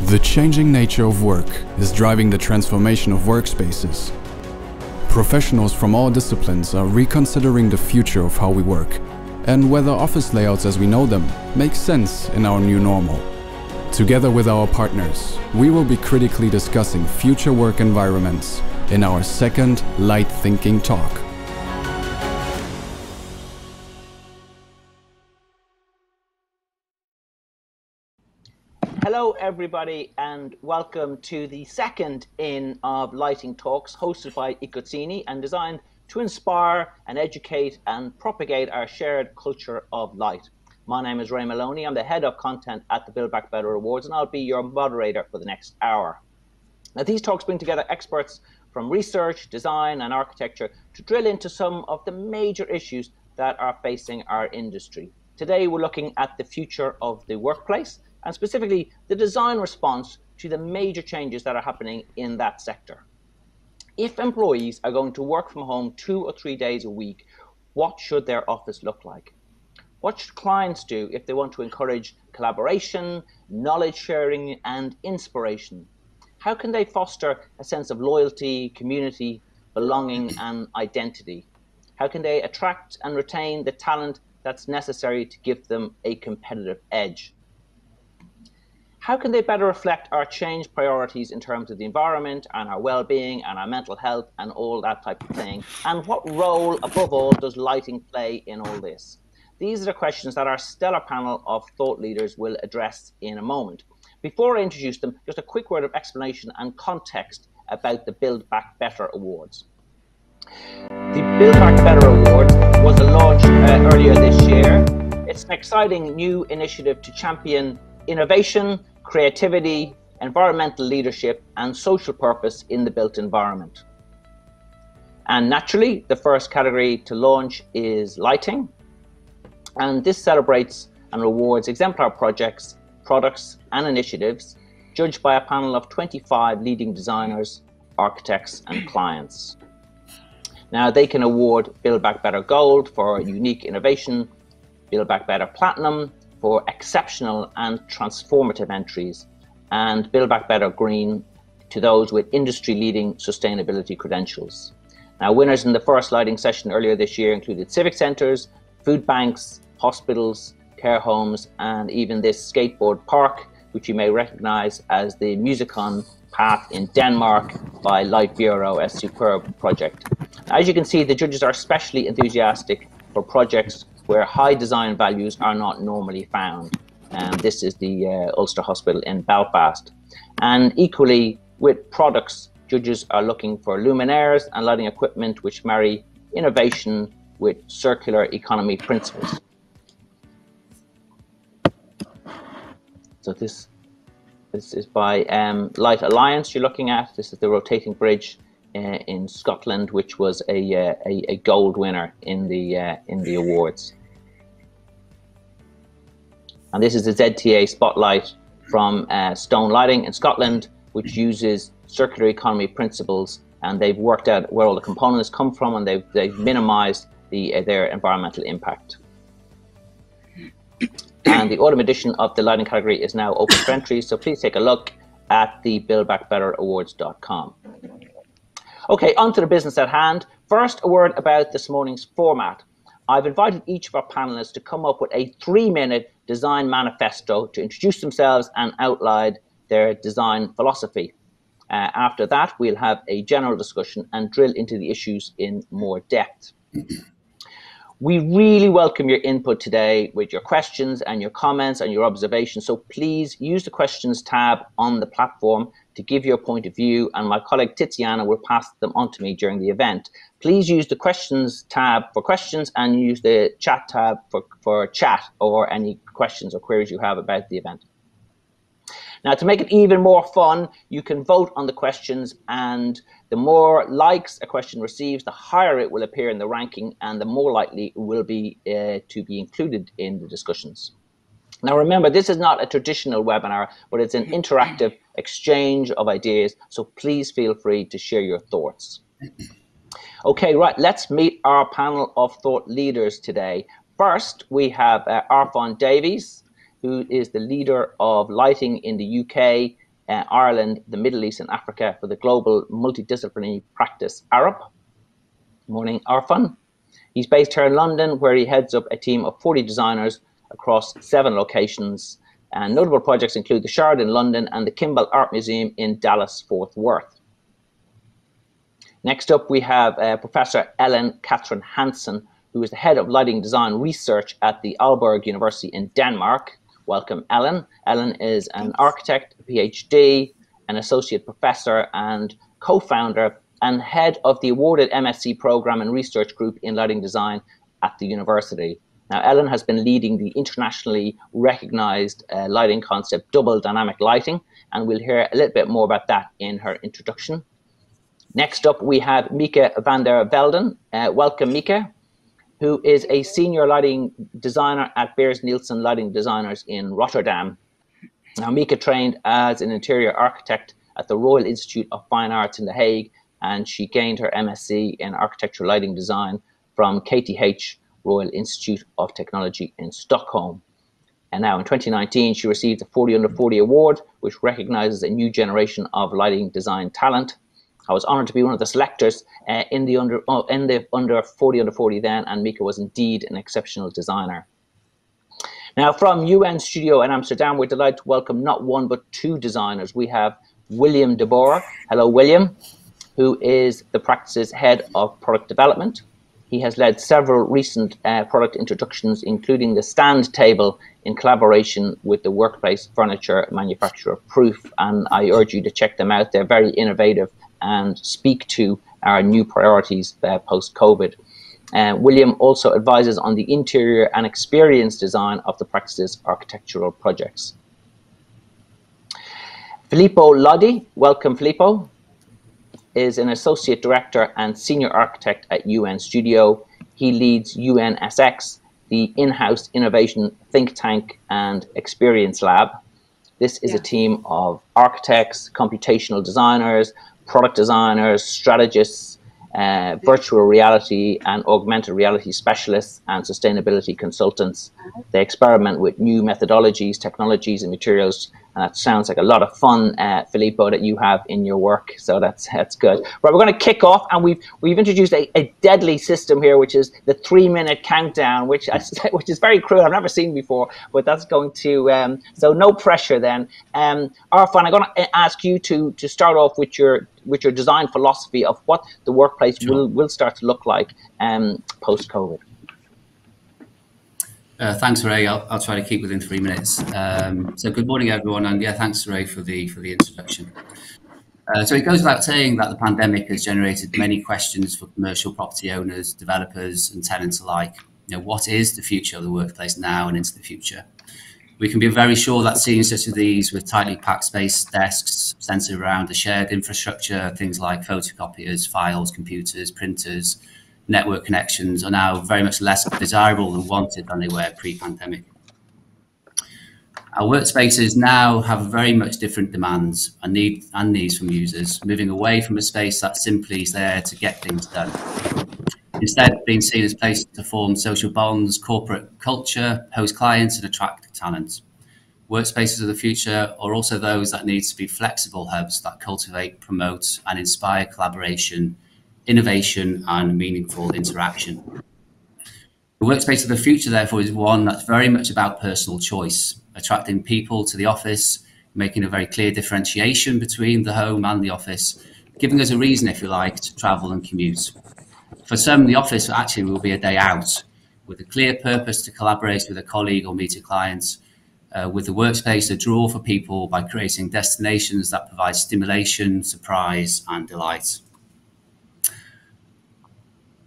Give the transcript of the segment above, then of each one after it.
The changing nature of work is driving the transformation of workspaces. Professionals from all disciplines are reconsidering the future of how we work and whether office layouts as we know them make sense in our new normal. Together with our partners, we will be critically discussing future work environments in our second Light Thinking Talk. Hello everybody and welcome to the second of Lighting Talks, hosted by Ikutsini and designed to inspire and educate and propagate our shared culture of light. My name is Ray Maloney. I'm the head of content at the Build Back Better Awards, and I'll be your moderator for the next hour. Now, these talks bring together experts from research, design and architecture to drill into some of the major issues that are facing our industry. Today we're looking at the future of the workplace, and specifically the design response to the major changes that are happening in that sector. If employees are going to work from home 2 or 3 days a week, what should their office look like? What should clients do if they want to encourage collaboration, knowledge sharing, and inspiration? How can they foster a sense of loyalty, community, belonging, and identity? How can they attract and retain the talent that's necessary to give them a competitive edge? How can they better reflect our changed priorities in terms of the environment and our well-being and our mental health and all that type of thing? And what role, above all, does lighting play in all this? These are the questions that our stellar panel of thought leaders will address in a moment. Before I introduce them, just a quick word of explanation and context about the Build Back Better Awards. The Build Back Better Awards was launched earlier this year. It's an exciting new initiative to champion innovation, creativity, environmental leadership, and social purpose in the built environment. And naturally, the first category to launch is lighting. And this celebrates and rewards exemplar projects, products, and initiatives judged by a panel of 25 leading designers, architects, and clients. Now, they can award Build Back Better Gold for unique innovation, Build Back Better Platinum for exceptional and transformative entries, and Build Back Better Green to those with industry-leading sustainability credentials. Now, winners in the first lighting session earlier this year included civic centres, food banks, hospitals, care homes, and even this skateboard park, which you may recognise as the Musicon path in Denmark by Light Bureau, a superb project. As you can see, the judges are especially enthusiastic for projects where high design values are not normally found. And this is the Ulster Hospital in Belfast. And equally, with products, judges are looking for luminaires and lighting equipment which marry innovation with circular economy principles. So this is by Light Alliance you're looking at. This is the rotating bridge in Scotland, which was a gold winner in the awards. And this is a ZTA spotlight from Stone Lighting in Scotland, which uses circular economy principles, and they've worked out where all the components come from, and they've minimized their environmental impact. And the autumn edition of the lighting category is now open for entry, so please take a look at the buildbackbetterawards.com. Okay, on to the business at hand. First, a word about this morning's format. I've invited each of our panelists to come up with a 3-minute design manifesto to introduce themselves and outline their design philosophy. After that, we'll have a general discussion and drill into the issues in more depth. We really welcome your input today with your questions and your comments and your observations. So please use the questions tab on the platform to give your point of view, and my colleague Tiziana will pass them on to me during the event. Please use the questions tab for questions and use the chat tab for chat or any questions or queries you have about the event. Now, to make it even more fun, you can vote on the questions, and the more likes a question receives, the higher it will appear in the ranking, and the more likely it will be to be included in the discussions. Now, remember, this is not a traditional webinar, but it's an interactive exchange of ideas, so please feel free to share your thoughts. Okay, right, let's meet our panel of thought leaders today. First, we have Arfon Davies, who is the leader of lighting in the UK Ireland, the Middle East and Africa for the global multidisciplinary practice Arab. Morning, Arfon. He's based here in London, where he heads up a team of 40 designers across 7 locations. And notable projects include the Shard in London and the Kimball Art Museum in Dallas, Fort Worth. Next up, we have Professor Ellen Catherine Hansen, who is the head of lighting design research at the Aalborg University in Denmark. Welcome, Ellen. Ellen is an architect, a PhD, an associate professor and co-founder and head of the awarded MSc program and research group in lighting design at the university. Now, Ellen has been leading the internationally recognized lighting concept, double dynamic lighting, and we'll hear a little bit more about that in her introduction. Next up, we have Mieke van der Velden. Welcome, Mieke, who is a senior lighting designer at Beers Nielsen Lighting Designers in Rotterdam. Now, Mieke trained as an interior architect at the Royal Institute of Fine Arts in The Hague, and she gained her MSc in architectural lighting design from KTH Royal Institute of Technology in Stockholm. And now in 2019, she received the 40 Under 40 award, which recognizes a new generation of lighting design talent. I was honored to be one of the selectors in the under 40 Under 40 then, and Mieke was indeed an exceptional designer. Now, from UN Studio in Amsterdam, we're delighted to welcome not one but 2 designers. We have William de Boer. Hello, William, who is the practice's head of product development. He has led several recent product introductions, including the stand table in collaboration with the workplace furniture manufacturer Proof, and I urge you to check them out. They're very innovative and speak to our new priorities post-COVID. William also advises on the interior and experience design of the practice's architectural projects. Filippo Lodi, welcome, Filippo, is an associate director and senior architect at UN Studio. He leads UNSX, the in-house innovation think tank and experience lab. This is a team of architects, computational designers, product designers, strategists, virtual reality and augmented reality specialists, and sustainability consultants. They experiment with new methodologies, technologies, and materials. And that sounds like a lot of fun, Filippo, that you have in your work. So that's good. Right, we're going to kick off, and we've introduced a deadly system here, which is the 3-minute countdown, which is very cruel. I've never seen before, but that's going to so no pressure then. Arfon, I'm going to ask you to start off with your design philosophy of what the workplace will start to look like post-COVID. Thanks, Ray. I'll try to keep within 3 minutes. So good morning, everyone, and yeah, thanks, Ray, for the introduction. So it goes without saying that the pandemic has generated many questions for commercial property owners, developers, and tenants alike. What is the future of the workplace now and into the future? We can be very sure that scenes such as these, with tightly packed space, desks centered around a shared infrastructure, things like photocopiers, files, computers, printers, network connections, are now very much less desirable and wanted than they were pre-pandemic. Our workspaces now have very much different demands and needs from users, moving away from a space that simply is there to get things done. Instead, being seen as places to form social bonds, corporate culture, host clients, and attract talent. Workspaces of the future are also those that need to be flexible hubs that cultivate, promote, and inspire collaboration, innovation, and meaningful interaction. The workspace of the future, therefore, is one that's very much about personal choice, attracting people to the office, making a very clear differentiation between the home and the office, giving us a reason, if you like, to travel and commute. For some, the office actually will be a day out, with a clear purpose to collaborate with a colleague or meet a client, with the workspace a draw for people by creating destinations that provide stimulation, surprise, and delight.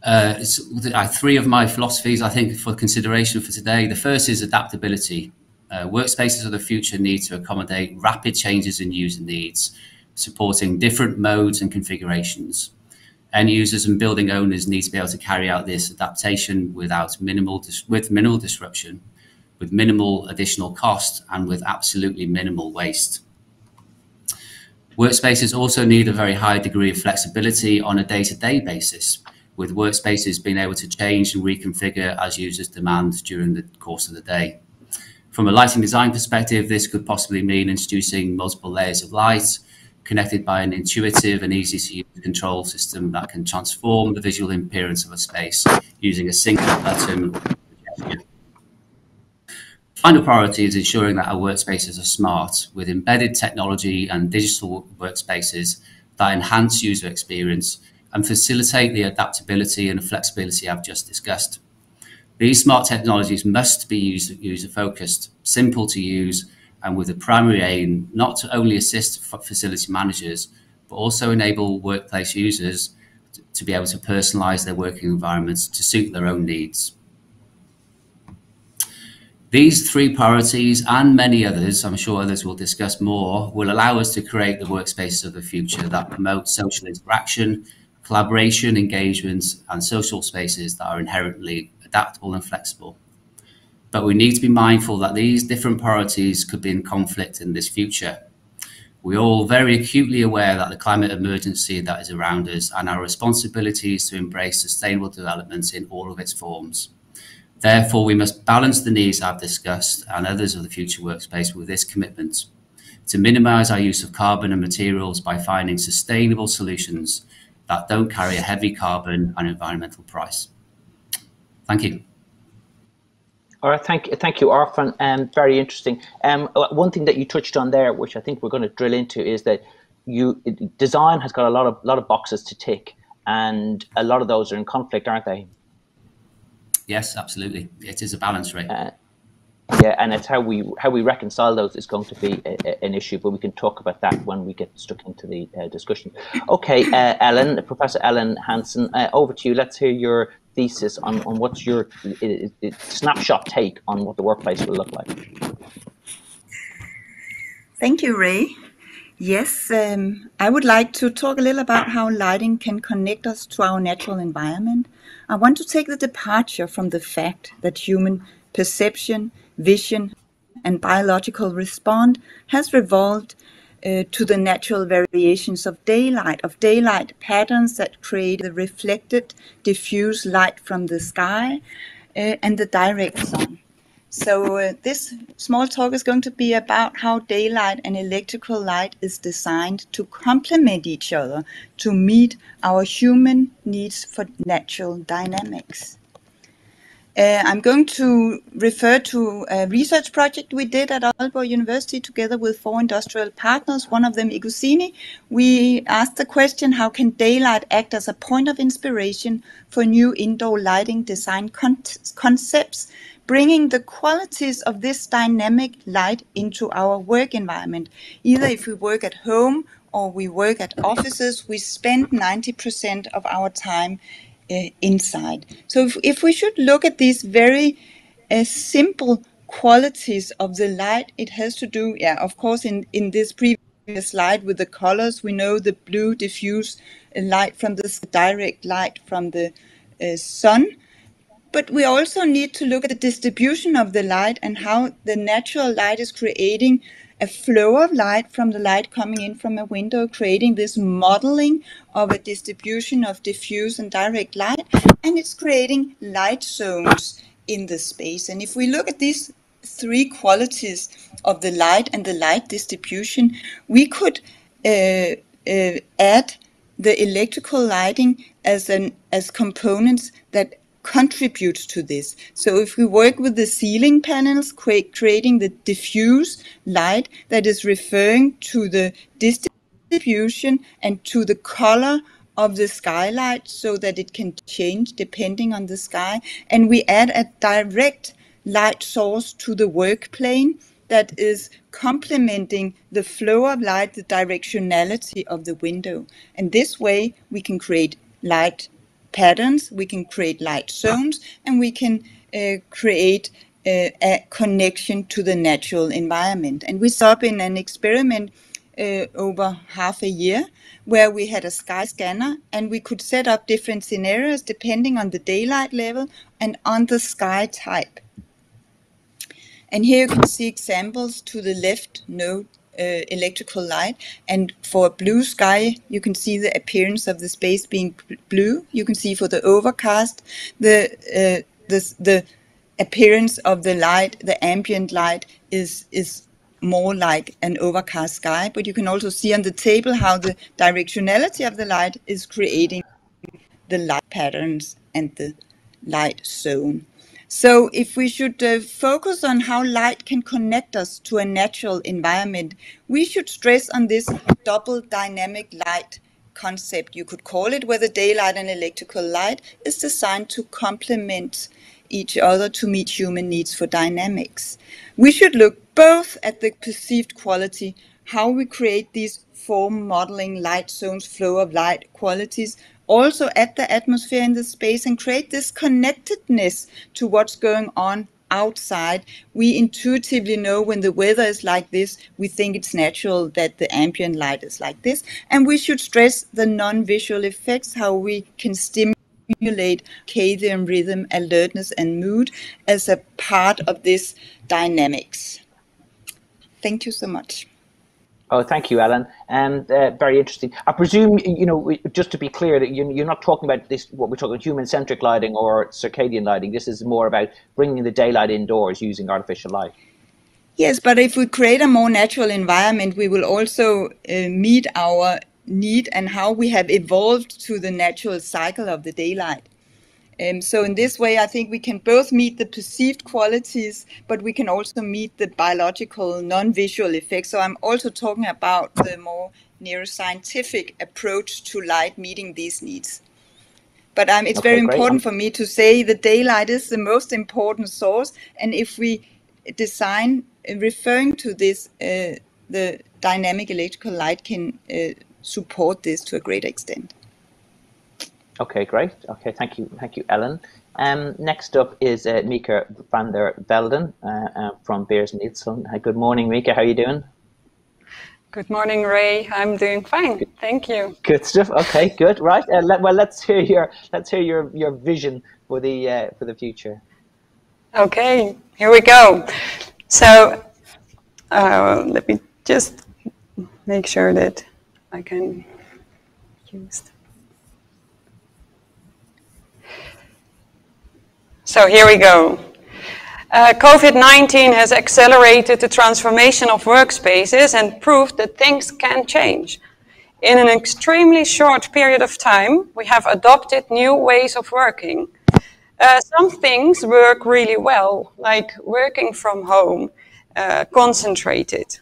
3 of my philosophies, I think, for consideration for today. The first is adaptability. Workspaces of the future need to accommodate rapid changes in user needs, supporting different modes and configurations. End users and building owners need to be able to carry out this adaptation with minimal disruption, with minimal additional cost, and with absolutely minimal waste. Workspaces also need a very high degree of flexibility on a day-to-day basis, with workspaces being able to change and reconfigure as users demand during the course of the day. From a lighting design perspective, this could possibly mean introducing multiple layers of light, connected by an intuitive and easy-to-use control system that can transform the visual appearance of a space using a single button gesture. Final priority is ensuring that our workspaces are smart, with embedded technology and digital workspaces that enhance user experience and facilitate the adaptability and flexibility I've just discussed. These smart technologies must be user-focused, simple to use, and with the primary aim not to only assist facility managers, but also enable workplace users to be able to personalize their working environments to suit their own needs. These three priorities and many others, I'm sure others will discuss more, will allow us to create the workspaces of the future that promote social interaction, collaboration, engagement, and social spaces that are inherently adaptable and flexible. But we need to be mindful that these different priorities could be in conflict in this future. We're all very acutely aware that the climate emergency that is around us and our responsibilities to embrace sustainable development in all of its forms. Therefore, we must balance the needs I've discussed and others of the future workspace with this commitment to minimise our use of carbon and materials by finding sustainable solutions that don't carry a heavy carbon and environmental price. Thank you. All right, thank you, Arfon. Very interesting. One thing that you touched on there, which I think we're going to drill into, is that design has got a lot of boxes to tick, and a lot of those are in conflict, aren't they? Yes, absolutely. It is a balance, right? Yeah, and it's how we reconcile those is going to be an issue, but we can talk about that when we get stuck into the discussion. Okay, Ellen, Professor Ellen Hansen, over to you. Let's hear your thesis on what's your snapshot take on what the workplace will look like. Thank you, Ray. Yes, I would like to talk a little about how lighting can connect us to our natural environment. I want to take the departure from the fact that human perception, vision, and biological response has revolved to the natural variations of daylight patterns that create the reflected, diffuse light from the sky and the direct sun. So this small talk is going to be about how daylight and electrical light is designed to complement each other to meet our human needs for natural dynamics. I'm going to refer to a research project we did at Aalborg University together with 4 industrial partners, one of them Iguzzini. We asked the question, how can daylight act as a point of inspiration for new indoor lighting design concepts, bringing the qualities of this dynamic light into our work environment. Either if we work at home or we work at offices, we spend 90% of our time inside. So if we should look at these very simple qualities of the light, it has to do, of course, in this previous slide with the colors, we know the blue diffuse light from the direct light from the sun. But we also need to look at the distribution of the light and how the natural light is creating a flow of light from the light coming in from a window, creating this modeling of a distribution of diffuse and direct light, and it's creating light zones in the space. And if we look at these 3 qualities of the light and the light distribution, we could add the electrical lighting as components that contributes to this. So if we work with the ceiling panels, creating the diffuse light that is referring to the distribution and to the color of the skylight so that it can change depending on the sky. And we add a direct light source to the work plane that is complementing the flow of light, the directionality of the window. And this way we can create light patterns, we can create light zones, and we can create a connection to the natural environment. And we saw in an experiment over half a year where we had a sky scanner and we could set up different scenarios depending on the daylight level and on the sky type. And here you can see examples to the left, no electrical light, and for blue sky you can see the appearance of the space being blue. You can see for the overcast the appearance of the light, the ambient light, is more like an overcast sky. But you can also see on the table how the directionality of the light is creating the light patterns and the light zone. So if we should focus on how light can connect us to a natural environment, we should stress on this double dynamic light concept, you could call it, where the daylight and electrical light is designed to complement each other to meet human needs for dynamics. We should look both at the perceived quality, how we create these form modeling light zones, flow of light qualities, also at the atmosphere in the space, and create this connectedness to what's going on outside. We intuitively know when the weather is like this, we think it's natural that the ambient light is like this. And we should stress the non-visual effects, how we can stimulate circadian rhythm, alertness, and mood as a part of this dynamics. Thank you so much. Oh, thank you, Ellen. And very interesting. I presume, you know, just to be clear, that you're not talking about this, what we're talking about, human-centric lighting or circadian lighting. This is more about bringing the daylight indoors using artificial light. Yes, but if we create a more natural environment, we will also meet our need and how we have evolved to the natural cycle of the daylight. So in this way, I think we can both meet the perceived qualities, but we can also meet the biological non-visual effects. So I'm also talking about the more neuroscientific approach to light meeting these needs. But it's very important for me to say the daylight is the most important source. And if we design referring to this, the dynamic electrical light can support this to a great extent. Okay, great. Okay, thank you, Ellen. Next up is Mika van der Velden from Beers Nielsen. Good morning, Mika. How are you doing? Good morning, Ray. I'm doing fine. Thank you. Good stuff. Okay, good. Right. Well, let's hear your vision for the future. Okay, here we go. So let me just make sure that I can use. So here we go. COVID-19 has accelerated the transformation of workspaces and proved that things can change. In an extremely short period of time, we have adopted new ways of working. Some things work really well, like working from home, concentrated.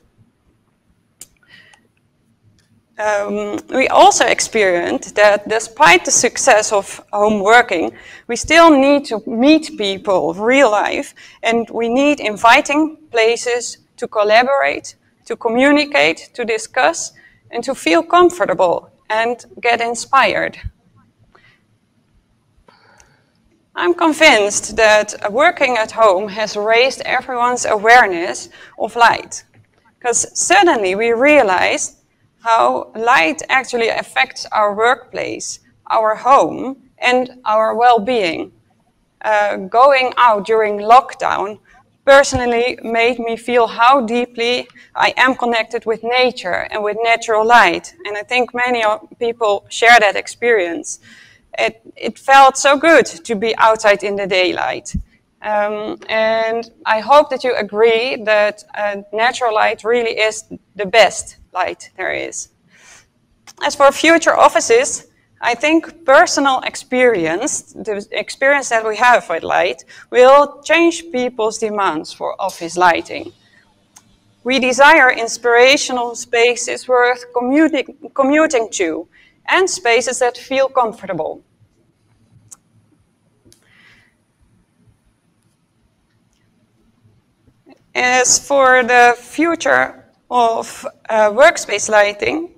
We also experienced that despite the success of home working, we still need to meet people real life, and we need inviting places to collaborate, to communicate, to discuss, and to feel comfortable and get inspired. I'm convinced that working at home has raised everyone's awareness of light, because suddenly we realized how light actually affects our workplace, our home, and our well-being. Going out during lockdown personally made me feel how deeply I am connected with nature and with natural light. And I think many people share that experience. It felt so good to be outside in the daylight. And I hope that you agree that natural light really is the best light there is. As for future offices, I think personal experience, the experience that we have with light, will change people's demands for office lighting. We desire inspirational spaces worth commuting to, and spaces that feel comfortable. As for the future of workspace lighting,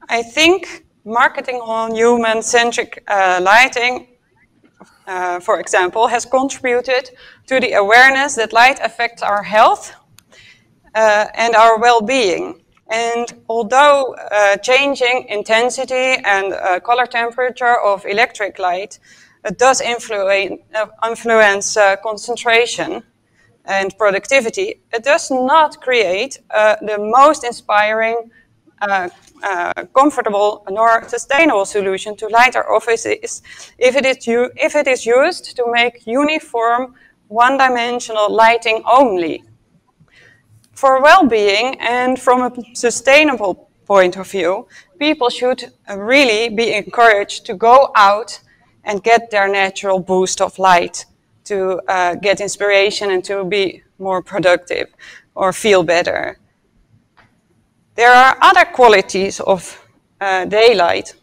I think marketing on human-centric lighting, for example, has contributed to the awareness that light affects our health and our well-being. And although changing intensity and color temperature of electric light does influence concentration and productivity, it does not create the most inspiring, comfortable nor sustainable solution to light our offices if it is used to make uniform one-dimensional lighting only. For well-being and from a sustainable point of view, people should really be encouraged to go out and get their natural boost of light, to get inspiration and to be more productive or feel better. There are other qualities of daylight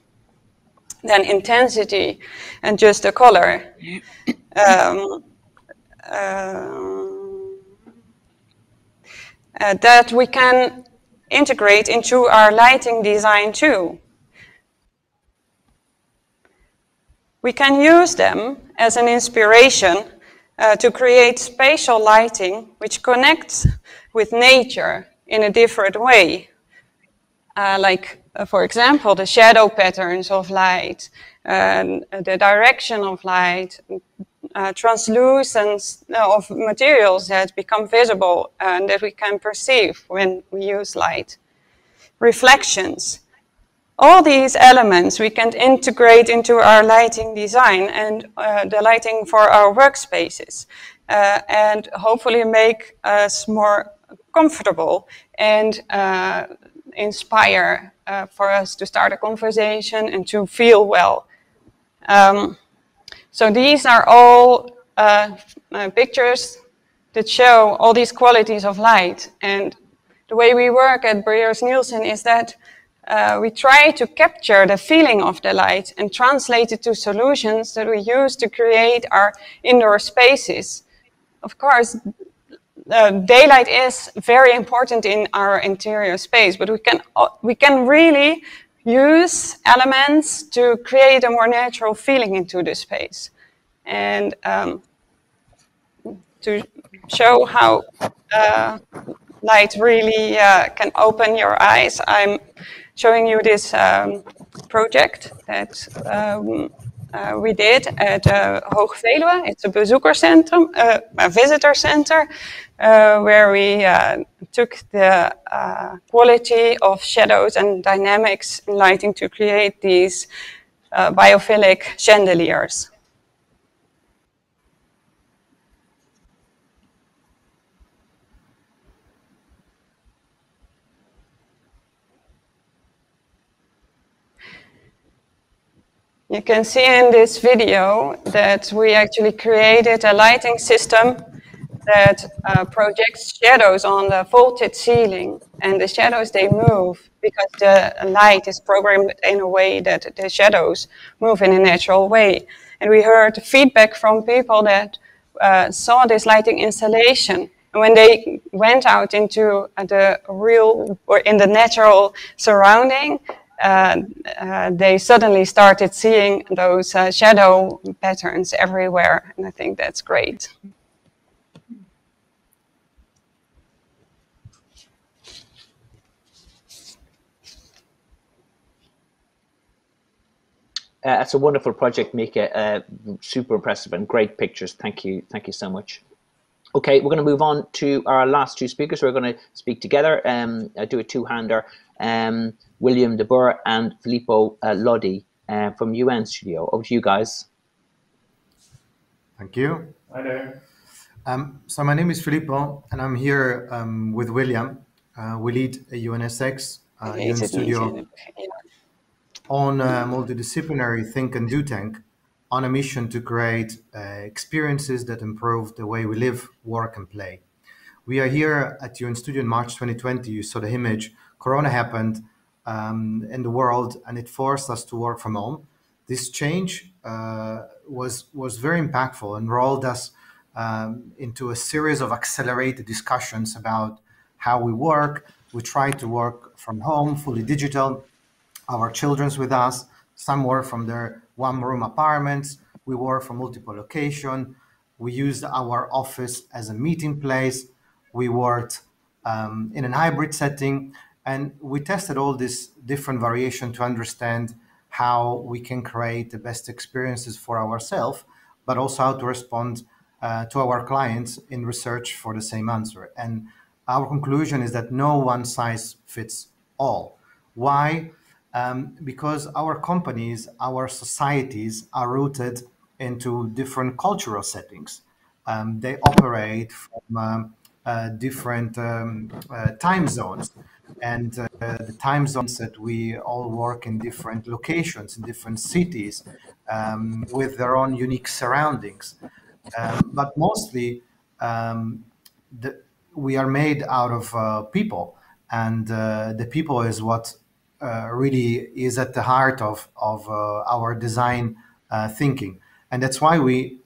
than intensity and just the color. That we can integrate into our lighting design too. We can use them as an inspiration to create spatial lighting which connects with nature in a different way. For example, the shadow patterns of light, the direction of light, translucence of materials that become visible and that we can perceive when we use light. Reflections. All these elements we can integrate into our lighting design and the lighting for our workspaces and hopefully make us more comfortable and inspire for us to start a conversation and to feel well. So these are all pictures that show all these qualities of light. And the way we work at Breers Nielsen is that we try to capture the feeling of the light and translate it to solutions that we use to create our indoor spaces. Of course, daylight is very important in our interior space, but we can really use elements to create a more natural feeling into the space. And to show how light really can open your eyes, I'm showing you this project that we did at Hoog Veluwe. It's a bezoekerscentrum, a visitor center, where we took the quality of shadows and dynamics in lighting to create these biophilic chandeliers. You can see in this video that we actually created a lighting system that projects shadows on the vaulted ceiling, and the shadows, they move because the light is programmed in a way that the shadows move in a natural way. And we heard feedback from people that saw this lighting installation, and when they went out into the real or in the natural surrounding, they suddenly started seeing those shadow patterns everywhere, and I think that's great. That's a wonderful project, Mika. Super impressive and great pictures. Thank you so much. Okay, we're going to move on to our last two speakers. We're going to speak together. Do a two-hander. William de Boer and Filippo Lodi from UN Studio. Over to you guys. Thank you. Hi there. So my name is Filippo, and I'm here with William. We lead a UNSX, UN Studio, on multidisciplinary think and do tank, on a mission to create experiences that improve the way we live, work, and play. We are here at UN Studio in March 2020. You saw the image. Corona happened in the world, and it forced us to work from home. This change was very impactful and rolled us into a series of accelerated discussions about how we work. We try to work from home, fully digital. Our children's with us. Some work from their one-room apartments. We work from multiple locations. We used our office as a meeting place. We worked in an hybrid setting, and we tested all this different variation to understand how we can create the best experiences for ourselves, but also how to respond to our clients in research for the same answer. And our conclusion is that no one size fits all. Why? Because our companies, our societies are rooted into different cultural settings. they operate from different time zones. And the time zones that we all work in different locations, in different cities, with their own unique surroundings. But mostly, we are made out of people, and the people is what really is at the heart of our design thinking. And that's why we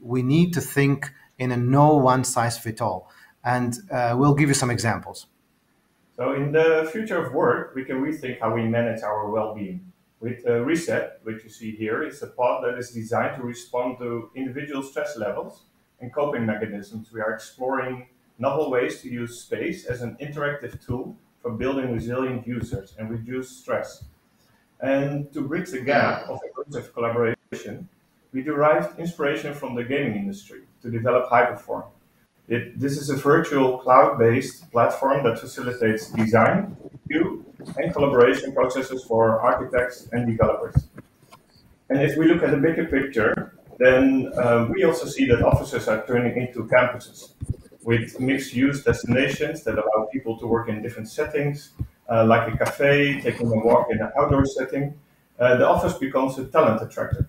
need to think in a no one size fit all. And we'll give you some examples. So in the future of work, we can rethink how we manage our well-being. With Reset, which you see here, is a pod that is designed to respond to individual stress levels and coping mechanisms. We are exploring novel ways to use space as an interactive tool for building resilient users and reduce stress. And to bridge the gap of immersive collaboration, we derived inspiration from the gaming industry to develop Hyperform. This is a virtual cloud-based platform that facilitates design, review, and collaboration processes for architects and developers. And if we look at the bigger picture, then we also see that offices are turning into campuses with mixed-use destinations that allow people to work in different settings, like a cafe, taking a walk in an outdoor setting. The office becomes a talent attractor.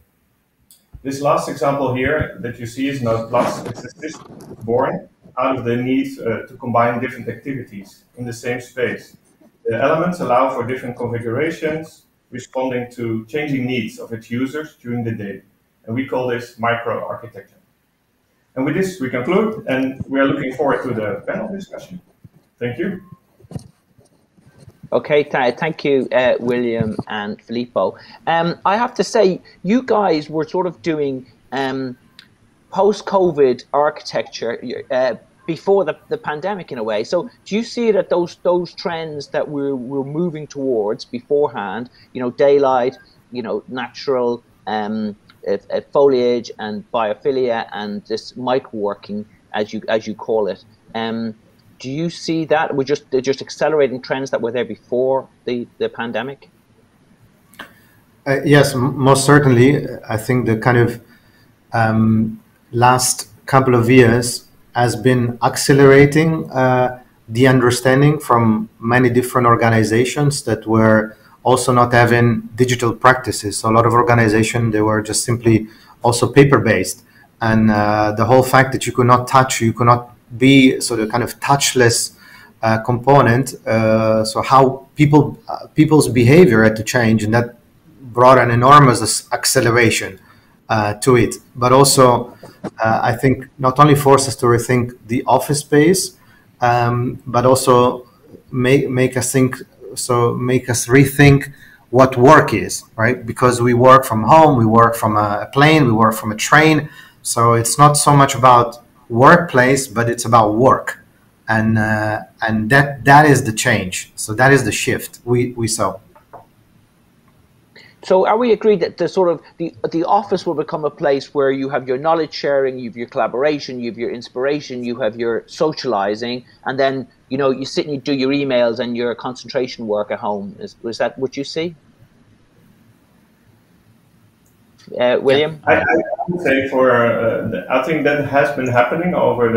This last example here that you see is Node Plus. It's a system born out of the need to combine different activities in the same space. The elements allow for different configurations, responding to changing needs of its users during the day. And we call this micro-architecture. And with this, we conclude, and we are looking forward to the panel discussion. Thank you. Okay, thank you, William and Filippo. I have to say, you guys were sort of doing post-COVID architecture before the pandemic, in a way. So, do you see that those trends that we're moving towards beforehand, you know, daylight, you know, natural foliage and biophilia, and this micro-working, as you call it, do you see that they're just accelerating trends that were there before the pandemic? Yes, most certainly. I think the kind of last couple of years has been accelerating the understanding from many different organizations that were also not having digital practices. So a lot of organizations, they were just simply also paper-based. And the whole fact that you could not touch, you could not be sort of kind of touchless component. So how people's behavior had to change, and that brought an enormous acceleration to it. But also, I think not only forced us to rethink the office space, but also make us rethink what work is, right? Because we work from home, we work from a plane, we work from a train. So it's not so much about workplace, but it's about work, and that is the change. So that is the shift we saw. So are we agreed that the office will become a place where you have your knowledge sharing, you have your collaboration, you have your inspiration, you have your socializing, and then you sit and you do your emails and your concentration work at home? Was that what you see? William? I would say I think that has been happening over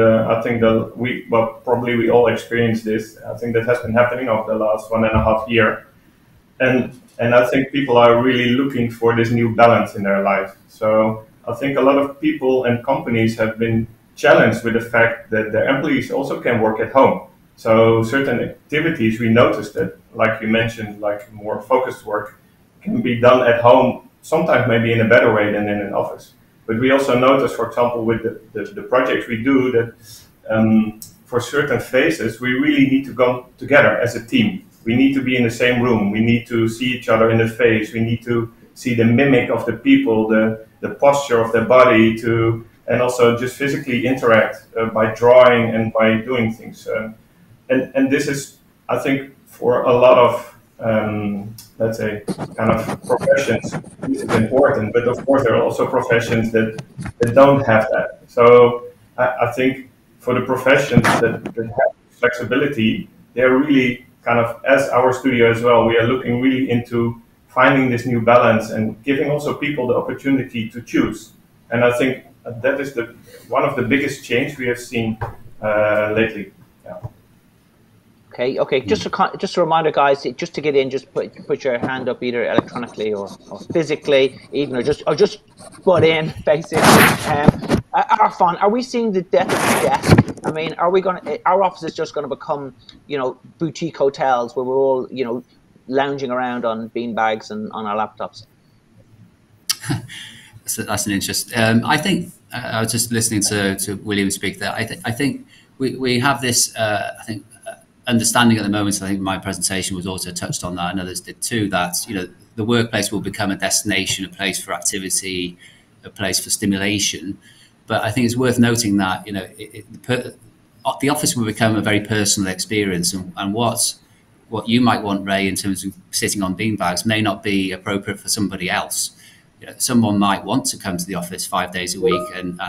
probably we all experienced this. I think that has been happening over the last 1.5 years. And I think people are really looking for this new balance in their life. So I think a lot of people and companies have been challenged with the fact that their employees also can work at home. So certain activities we noticed that, like you mentioned, like more focused work can be done at home, sometimes maybe in a better way than in an office. But we also notice, for example, with the projects we do, that for certain phases, we really need to come together as a team. We need to be in the same room. We need to see each other in the face. We need to see the mimic of the people, the posture of their body, and also just physically interact by drawing and by doing things. And this is, I think, for a lot of let's say, kind of professions, this is important, but of course there are also professions that don't have that. So I think for the professions that have flexibility, they're really kind of, as our studio as well, we are looking really into finding this new balance and giving also people the opportunity to choose. And I think that is one of the biggest change we have seen lately. Yeah. Okay. Just a reminder, guys. Just to get in, just put your hand up either electronically or physically, even or just butt in, basically. Arfon, are we seeing the death of the desk? I mean, our office is just going to become, boutique hotels where we're all, lounging around on beanbags and on our laptops? So that's an interest. I think I was just listening to William speak there. I think we have this. Understanding at the moment. I think my presentation was also touched on that, and others did too. That the workplace will become a destination, a place for activity, a place for stimulation. But I think it's worth noting that the office will become a very personal experience, and what you might want, Ray, in terms of sitting on beanbags may not be appropriate for somebody else. Someone might want to come to the office 5 days a week and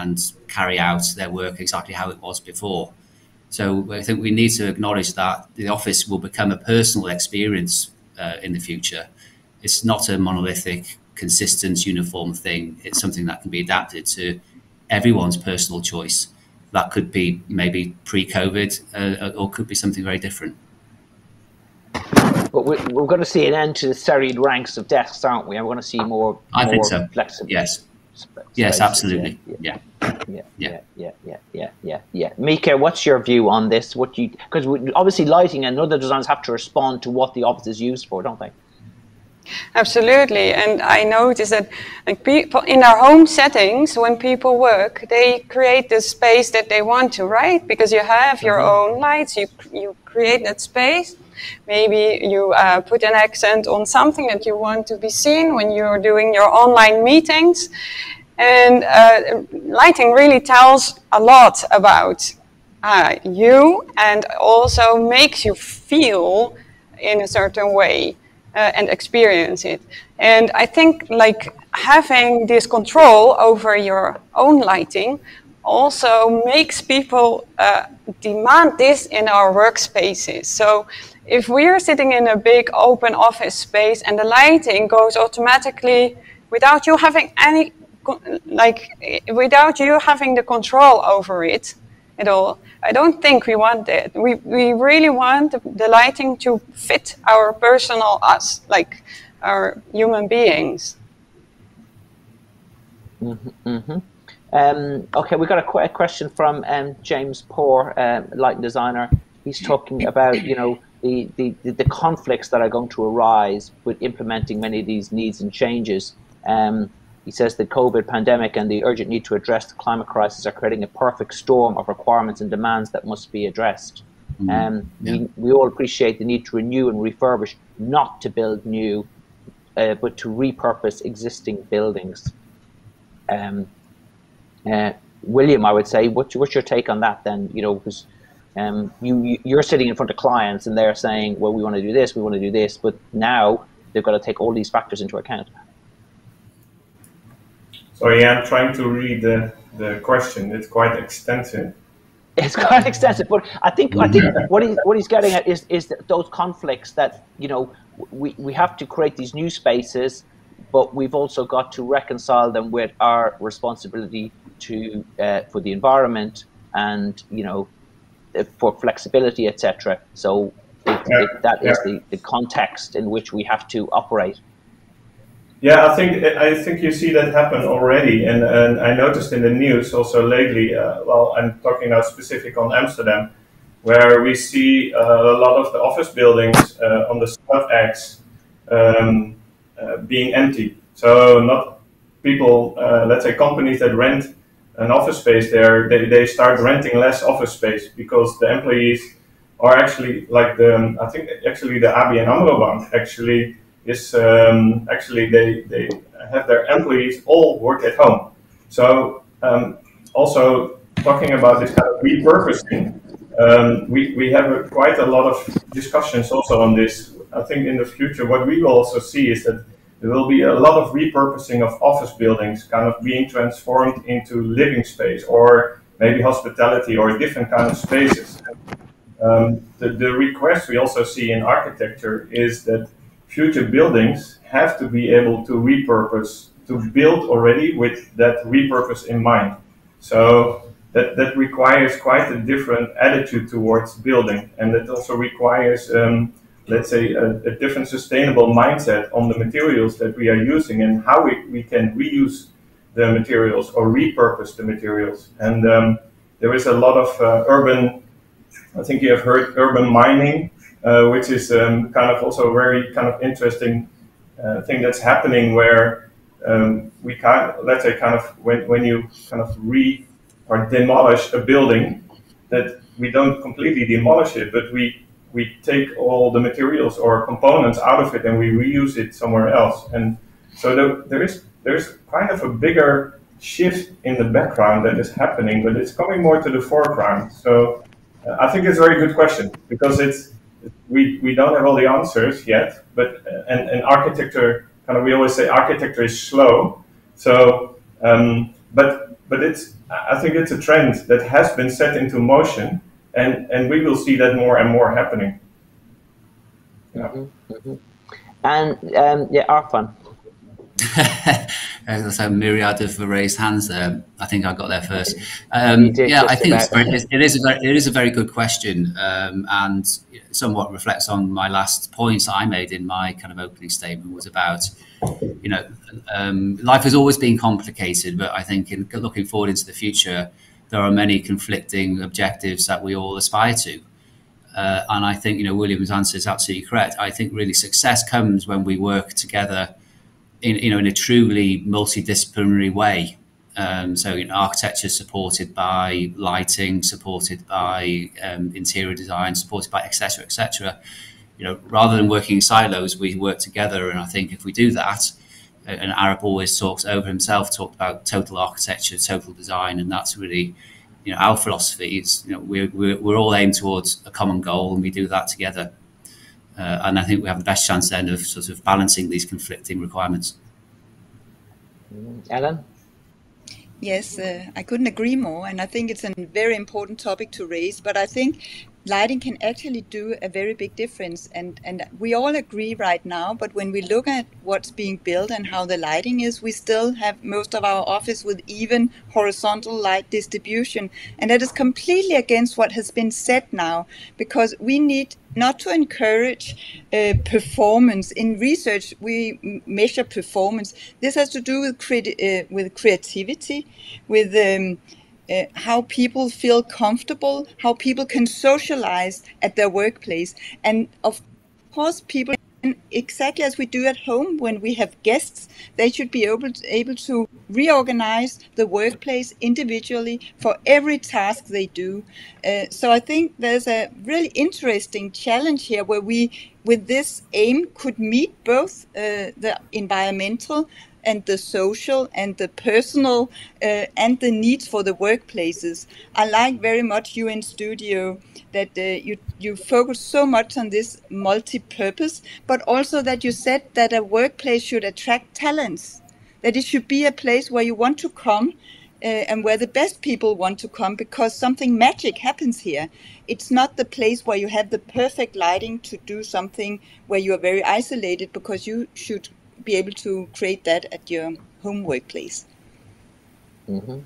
carry out their work exactly how it was before. So I think we need to acknowledge that the office will become a personal experience in the future. It's not a monolithic, consistent, uniform thing. It's something that can be adapted to everyone's personal choice. That could be maybe pre-COVID or could be something very different. But we're going to see an end to the serried ranks of desks, aren't we? And we're going to see more flexible. Yes. Yes, absolutely. Yeah. Mika, what's your view on this? Because obviously lighting and other designers have to respond to what the office is used for, don't they? Absolutely, and I notice that people in their home settings, when people work, they create the space that they want to, right? Because you have your own lights, you create that space. Maybe you put an accent on something that you want to be seen when you're doing your online meetings. And lighting really tells a lot about you, and also makes you feel in a certain way and experience it. And I think having this control over your own lighting also makes people demand this in our workspaces. So if we're sitting in a big open office space and the lighting goes automatically without you having without you having the control over it at all, I don't think we want that. We really want the lighting to fit our personal us, like our human beings. Okay, we got a question from James Poor, lighting designer. He's talking about the conflicts that are going to arise with implementing many of these needs and changes. He says the COVID pandemic and the urgent need to address the climate crisis are creating a perfect storm of requirements and demands that must be addressed. We all appreciate the need to renew and refurbish, not to build new, but to repurpose existing buildings. William, I would say, what's your take on that then? Because you're sitting in front of clients and they're saying, well, we want to do this, we want to do this, but now they've got to take all these factors into account. Sorry, I'm trying to read the question. It's quite extensive. It's quite extensive, but I think what he's getting at is those conflicts that we have to create these new spaces, but we've also got to reconcile them with our responsibility to for the environment and for flexibility, etc. So that is the context in which we have to operate. Yeah, I think you see that happen already, and I noticed in the news also lately. Well, I'm talking now specific on Amsterdam, where we see a lot of the office buildings on the South-Ex being empty. So not people, let's say companies that rent an office space there, they start renting less office space because the employees are actually I think actually the ABN AMRO Bank actually is actually they have their employees all work at home. So also talking about this kind of repurposing, we have quite a lot of discussions also on this. I think in the future what we will also see is that there will be a lot of repurposing of office buildings kind of being transformed into living space or maybe hospitality or different kind of spaces. The request we also see in architecture is that future buildings have to be able to repurpose, to build already with that repurpose in mind. So that requires quite a different attitude towards building, and it also requires, let's say, a different sustainable mindset on the materials that we are using and how we can reuse the materials or repurpose the materials. And there is a lot of urban, I think you have heard urban mining, which is kind of also a very kind of interesting thing that's happening, where we can, let's say, kind of when you kind of or demolish a building, that we don't completely demolish it, but we take all the materials or components out of it and we reuse it somewhere else. And so there's kind of a bigger shift in the background that is happening, but it's coming more to the foreground. So I think it's a very good question, because we don't have all the answers yet, but and architecture, kind of, we always say architecture is slow. So but I think it's a trend that has been set into motion, and we will see that more and more happening. Yeah. Mm-hmm. Mm-hmm. And yeah, Arfon. There's a myriad of raised hands there. I think I got there first. Yeah, I think it is a very good question, and somewhat reflects on my last points I made in my kind of opening statement, was about, you know, life has always been complicated, but I think in looking forward into the future, there are many conflicting objectives that we all aspire to. And I think, you know, William's answer is absolutely correct. I think really success comes when we work together in a truly multidisciplinary way. So, you know, architecture supported by lighting, supported by interior design, supported by et cetera, you know, rather than working in silos, we work together. And I think if we do that, and Arab always talked about total architecture, total design, and that's really, you know, our philosophy. It's, you know, we're all aimed towards a common goal, and we do that together. And I think we have the best chance then of sort of balancing these conflicting requirements. Ellen? Yes, I couldn't agree more, and I think it's a very important topic to raise, but I think lighting can actually do a very big difference, and we all agree right now, but when we look at what's being built and how the lighting is, we still have most of our office with even horizontal light distribution, and that is completely against what has been said now, because we need not to encourage performance. In research, we measure performance. This has to do with creativity, with how people feel comfortable, how people can socialize at their workplace. And of course, people, exactly as we do at home when we have guests, they should be able to reorganize the workplace individually for every task they do. So I think there's a really interesting challenge here where we, with this aim, could meet both the environmental and the social and the personal and the needs for the workplaces. I like very much you in studio that you focus so much on this multi-purpose, but also that you said that a workplace should attract talents, that it should be a place where you want to come and where the best people want to come, because something magic happens here. It's not the place where you have the perfect lighting to do something where you are very isolated, because you should be able to create that at your home workplace. Mm-hmm.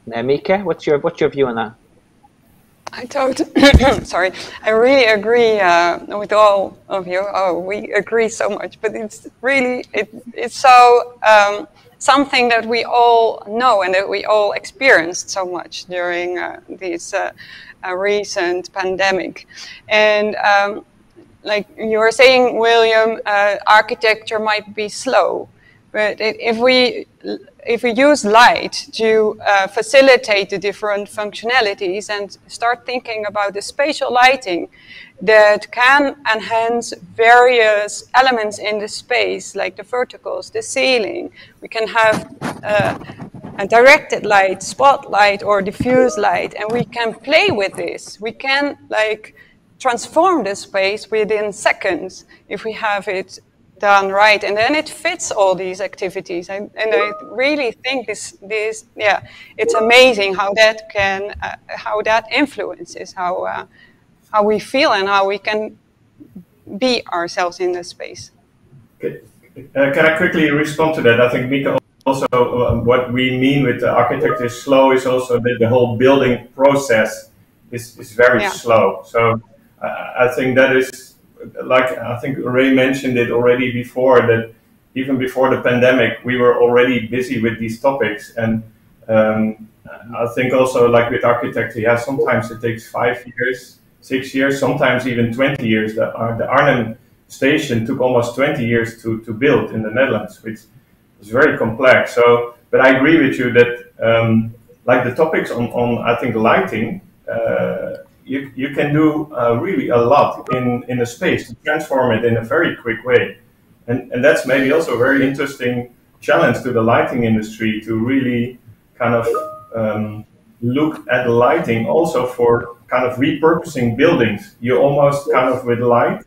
Now, Mika, what's your view on that? Sorry, I really agree with all of you. Oh, we agree so much, but it's really it's so something that we all know and that we all experienced so much during this recent pandemic. And like you were saying, William, architecture might be slow, but if we use light to facilitate the different functionalities and start thinking about the spatial lighting that can enhance various elements in the space, like the verticals, the ceiling, we can have a directed light, spotlight, or diffuse light, and we can play with this. We can transform the space within seconds if we have it done right, and then it fits all these activities. And I really think this it's amazing how that can how that influences how we feel and how we can be ourselves in the space. Okay. Can I quickly respond to that? I think Mika also what we mean with the architecture is slow is also that the whole building process is very slow. So I think that is, like I think Ray mentioned it already before, that even before the pandemic, we were already busy with these topics. And I think also like with architecture, yeah, sometimes it takes 5 years, 6 years, sometimes even 20 years. The Arnhem station took almost 20 years to build in the Netherlands, which is very complex. So, but I agree with you that like the topics on I think lighting, you can do really a lot in a space to transform it in a very quick way. And that's maybe also a very interesting challenge to the lighting industry to really kind of look at lighting also for kind of repurposing buildings. You almost kind of with light,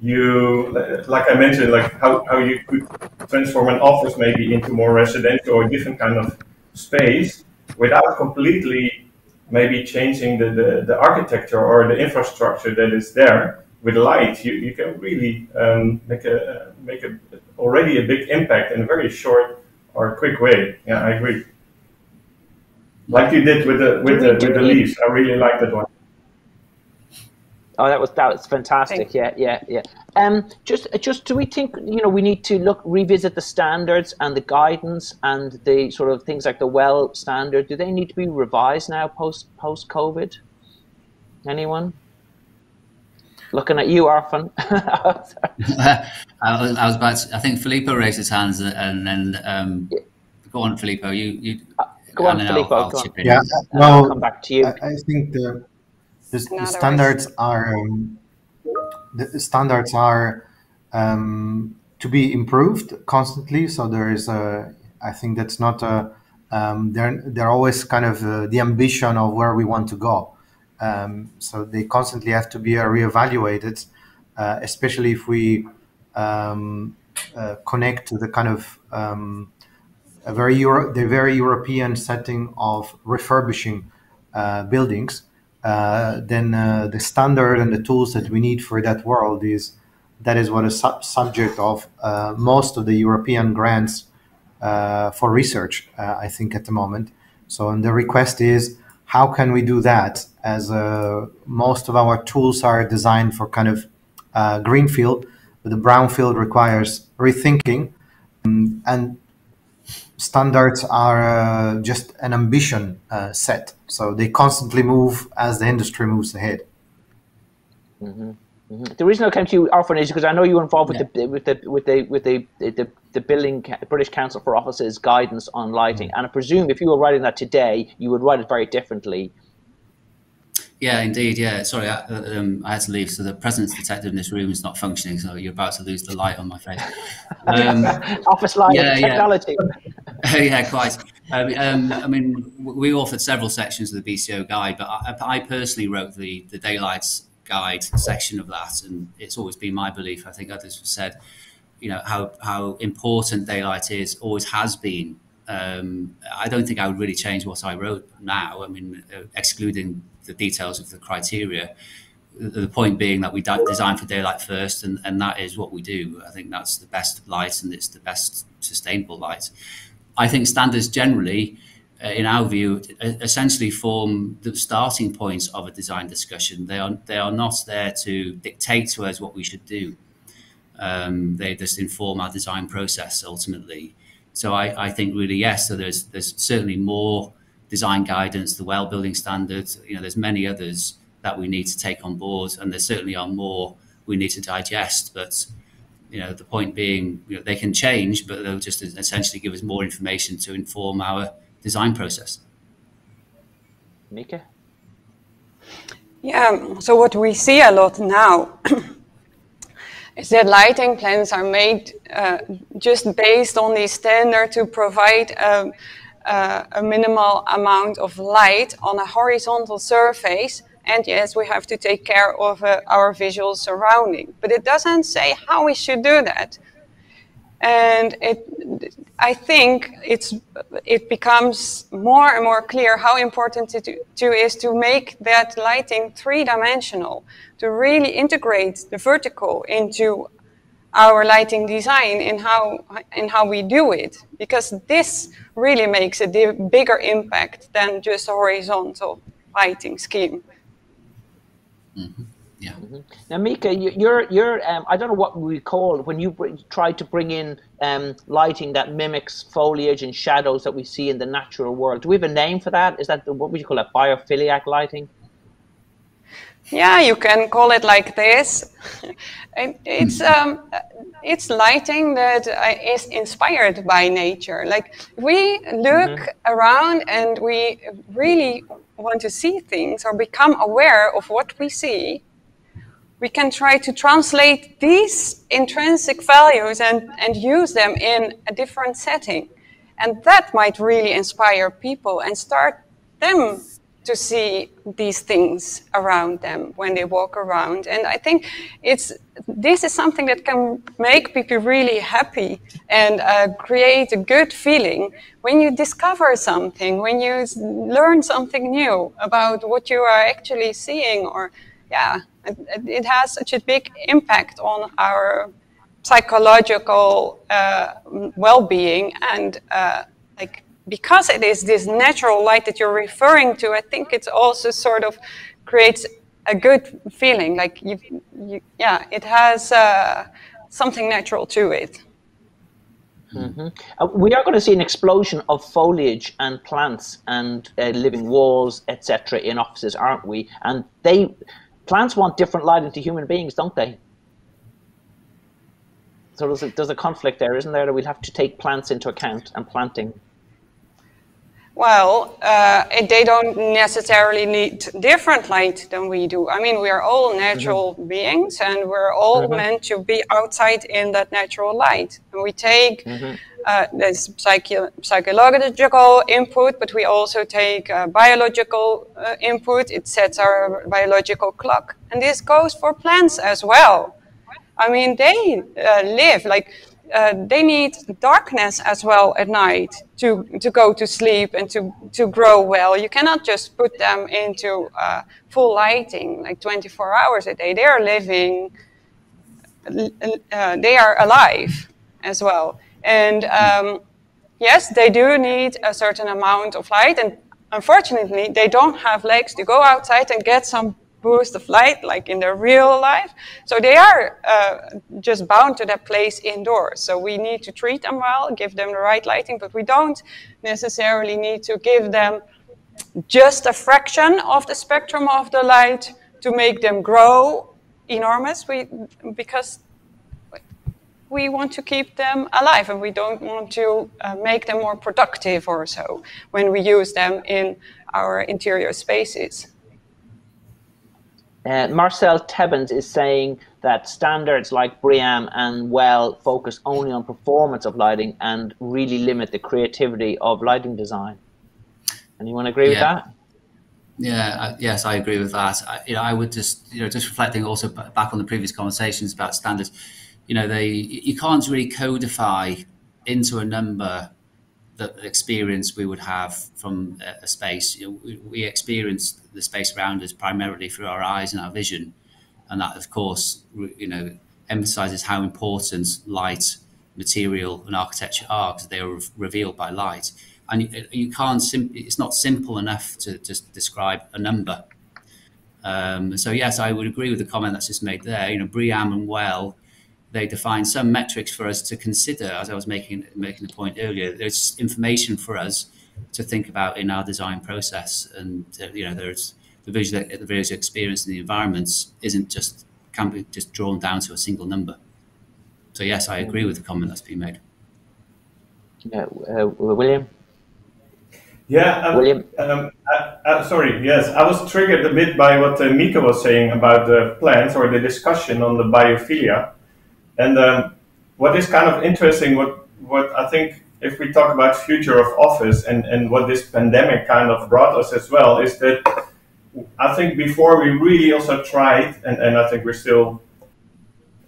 you, like I mentioned, like how you could transform an office maybe into more residential or different kind of space without completely maybe changing the architecture or the infrastructure that is there. With light, you can really make a already a big impact in a very short or quick way. Yeah, I agree. Like you did with the leaves, I really like that one. Oh, that was fantastic. Yeah. Just do we think we need to revisit the standards and the guidance and the sort of things like the WELL standard? Do they need to be revised now post COVID? Anyone? Looking at you, Arfon. I was about to, I think Filippo raised his hands, and then go on, Filippo. You go on, Filippo. I'll chip in. Yeah, well, I'll come back to you. I think the standards are to be improved constantly. So there is I think that's not they're always kind of the ambition of where we want to go. So they constantly have to be reevaluated, especially if we connect to the kind of the very European setting of refurbishing buildings. Then the standard and the tools that we need for that world that is what is subject of most of the European grants for research, I think, at the moment. So, and the request is, how can we do that, as most of our tools are designed for kind of greenfield, but the brownfield requires rethinking, and standards are just an ambition set. So they constantly move as the industry moves ahead. Mm-hmm. Mm-hmm. The reason I came to you, Arfon, is because I know you were involved with the British Council for Offices guidance on lighting, and I presume if you were writing that today, you would write it very differently. Yeah, indeed. Yeah, sorry, I had to leave. So the presence detector in this room is not functioning. So you're about to lose the light on my face. Office lighting technology. Yeah, quite. I mean, we authored several sections of the BCO guide, but I personally wrote the daylights guide section of that, and it's always been my belief, I think others have said, how important daylight is, always has been. I don't think I would really change what I wrote now. I mean, excluding the details of the criteria, the point being that we design for daylight first, and that is what we do. I think that's the best light, and it's the best sustainable light. I think standards generally, in our view, essentially form the starting points of a design discussion. They are not there to dictate to us what we should do. They just inform our design process ultimately. So I think really, yes, so there's certainly more design guidance, the WELL building standards, there's many others that we need to take on board, and there certainly are more we need to digest. But the point being, they can change, but they'll just essentially give us more information to inform our design process. Mika? Yeah, so what we see a lot now is that lighting plans are made just based on the standard to provide a minimal amount of light on a horizontal surface. And yes, we have to take care of our visual surrounding, but it doesn't say how we should do that. And I think it becomes more and more clear how important it is to make that lighting three-dimensional, to really integrate the vertical into our lighting design in how we do it, because this really makes a bigger impact than just a horizontal lighting scheme. Mm-hmm. Yeah. Mm-hmm. Now, Mika, you're I don't know what we call when you try to bring in lighting that mimics foliage and shadows that we see in the natural world. Do we have a name for that? Is that what would you call it? Biophiliac lighting? Yeah, you can call it like this. It's lighting that is inspired by nature. Like, we look around and we really want to see things or become aware of what we see, we can try to translate these intrinsic values and use them in a different setting. And that might really inspire people and start them to see these things around them when they walk around. And I think this is something that can make people really happy and create a good feeling when you discover something, when you learn something new about what you are actually seeing. Or, yeah, it has such a big impact on our psychological well-being, and because it is this natural light that you're referring to, I think it also sort of creates a good feeling. Like, it has something natural to it. Mm-hmm. We are going to see an explosion of foliage and plants and living walls, etc., in offices, aren't we? And plants want different lighting to human beings, don't they? So there's a conflict there, isn't there? That we'll have to take plants into account and planting. Well, they don't necessarily need different light than we do. I mean, we are all natural beings, and we're all meant to be outside in that natural light. And we take this psychological input, but we also take biological input. It sets our biological clock. And this goes for plants as well. I mean, they live like... they need darkness as well at night to go to sleep and to grow well. You cannot just put them into full lighting, like 24 hours a day. They are living, they are alive as well. And yes, they do need a certain amount of light. And unfortunately, they don't have legs to go outside and get some boost of light like in their real life. So they are just bound to that place indoors. So we need to treat them well, give them the right lighting, but we don't necessarily need to give them just a fraction of the spectrum of the light to make them grow enormous, because we want to keep them alive, and we don't want to make them more productive or so when we use them in our interior spaces. Marcel Tebbens is saying that standards like BREEAM and WELL focus only on performance of lighting and really limit the creativity of lighting design. Anyone agree with that? Yeah, yes, I agree with that. I would just reflecting also back on the previous conversations about standards. You can't really codify into a number the experience we would have from a space. We experience the space around us primarily through our eyes and our vision, and that, of course, emphasizes how important light, material, and architecture are, because they are revealed by light. And you can't it's not simple enough to just describe a number. So yes, I would agree with the comment that's just made there. BREEAM and WELL, they define some metrics for us to consider, as I was making the point earlier. There's information for us to think about in our design process, and there's the visual experience in the environments can't be just drawn down to a single number. So yes, I agree with the comment that's been made. Yeah, William. Yeah, William. Sorry. Yes, I was triggered a bit by what Mika was saying about the plants, or the discussion on the biophilia. And what is kind of interesting, what I think, if we talk about future of office and what this pandemic kind of brought us as well, is that I think before we really also tried, and I think we're still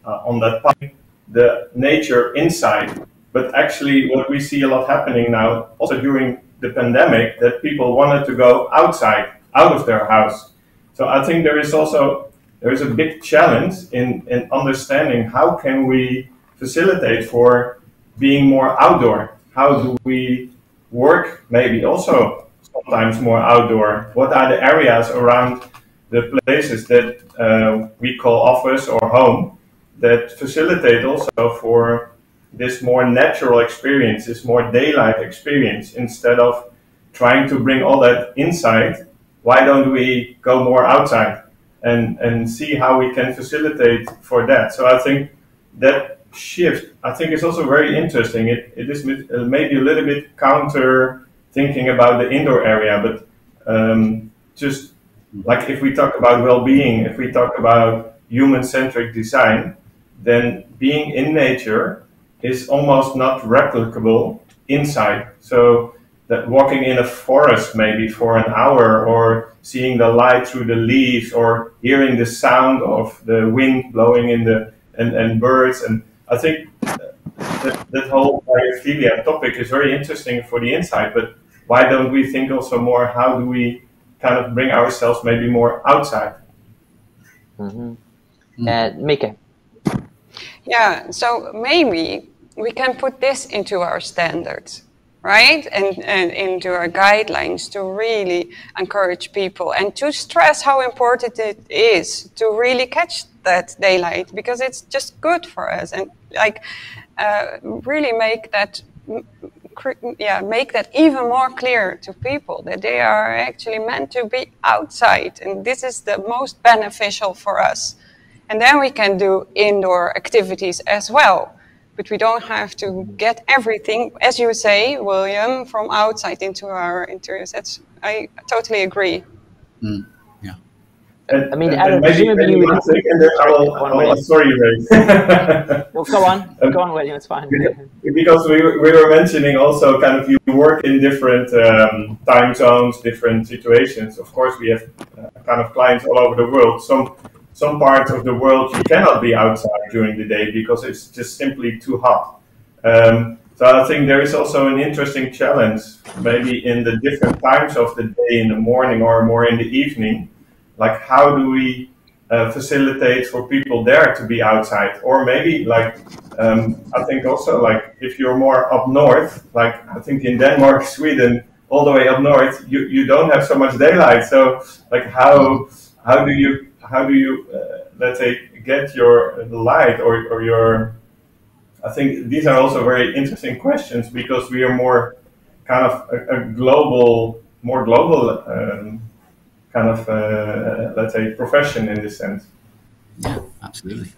on that path, the nature inside. But actually what we see a lot happening now, also during the pandemic, that people wanted to go outside, out of their house. So I think there is a big challenge in understanding how can we facilitate for being more outdoor? How do we work maybe also sometimes more outdoor? What are the areas around the places that we call office or home that facilitate also for this more natural experience, this more daylight experience, instead of trying to bring all that inside? Why don't we go more outside and see how we can facilitate for that? So I think that shift, I think, is also very interesting. It is maybe a little bit counter thinking about the indoor area, but just like if we talk about well-being, if we talk about human-centric design, then being in nature is almost not replicable inside. So that walking in a forest maybe for an hour, or seeing the light through the leaves, or hearing the sound of the wind blowing in the and birds, and I think that whole biophilia topic is very interesting for the inside. But why don't we think also more, how do we kind of bring ourselves maybe more outside? Mika. Yeah, so maybe we can put this into our standards, right? And into our guidelines to really encourage people and to stress how important it is to really catch that daylight, because it's just good for us, and like really make that even more clear to people that they are actually meant to be outside, and this is the most beneficial for us. And then we can do indoor activities as well. But we don't have to get everything, as you say, William, from outside into our interiors. I totally agree. Yeah. I mean, Alan, presumably you would... Sorry, Ray. Well, go on, William, it's fine. Because we were mentioning also kind of you work in different time zones, different situations. Of course, we have kind of clients all over the world. Some parts of the world you cannot be outside during the day because it's just simply too hot. So I think there is also an interesting challenge, maybe in the different times of the day, in the morning or more in the evening. Like, how do we facilitate for people there to be outside? Or maybe, like, I think also, like, if you're more up north, like I think in Denmark, Sweden, all the way up north, you don't have so much daylight. So, like, how do you let's say get your light or your? I think these are also very interesting questions, because we are more kind of a more global kind of let's say profession in this sense. Yeah, absolutely.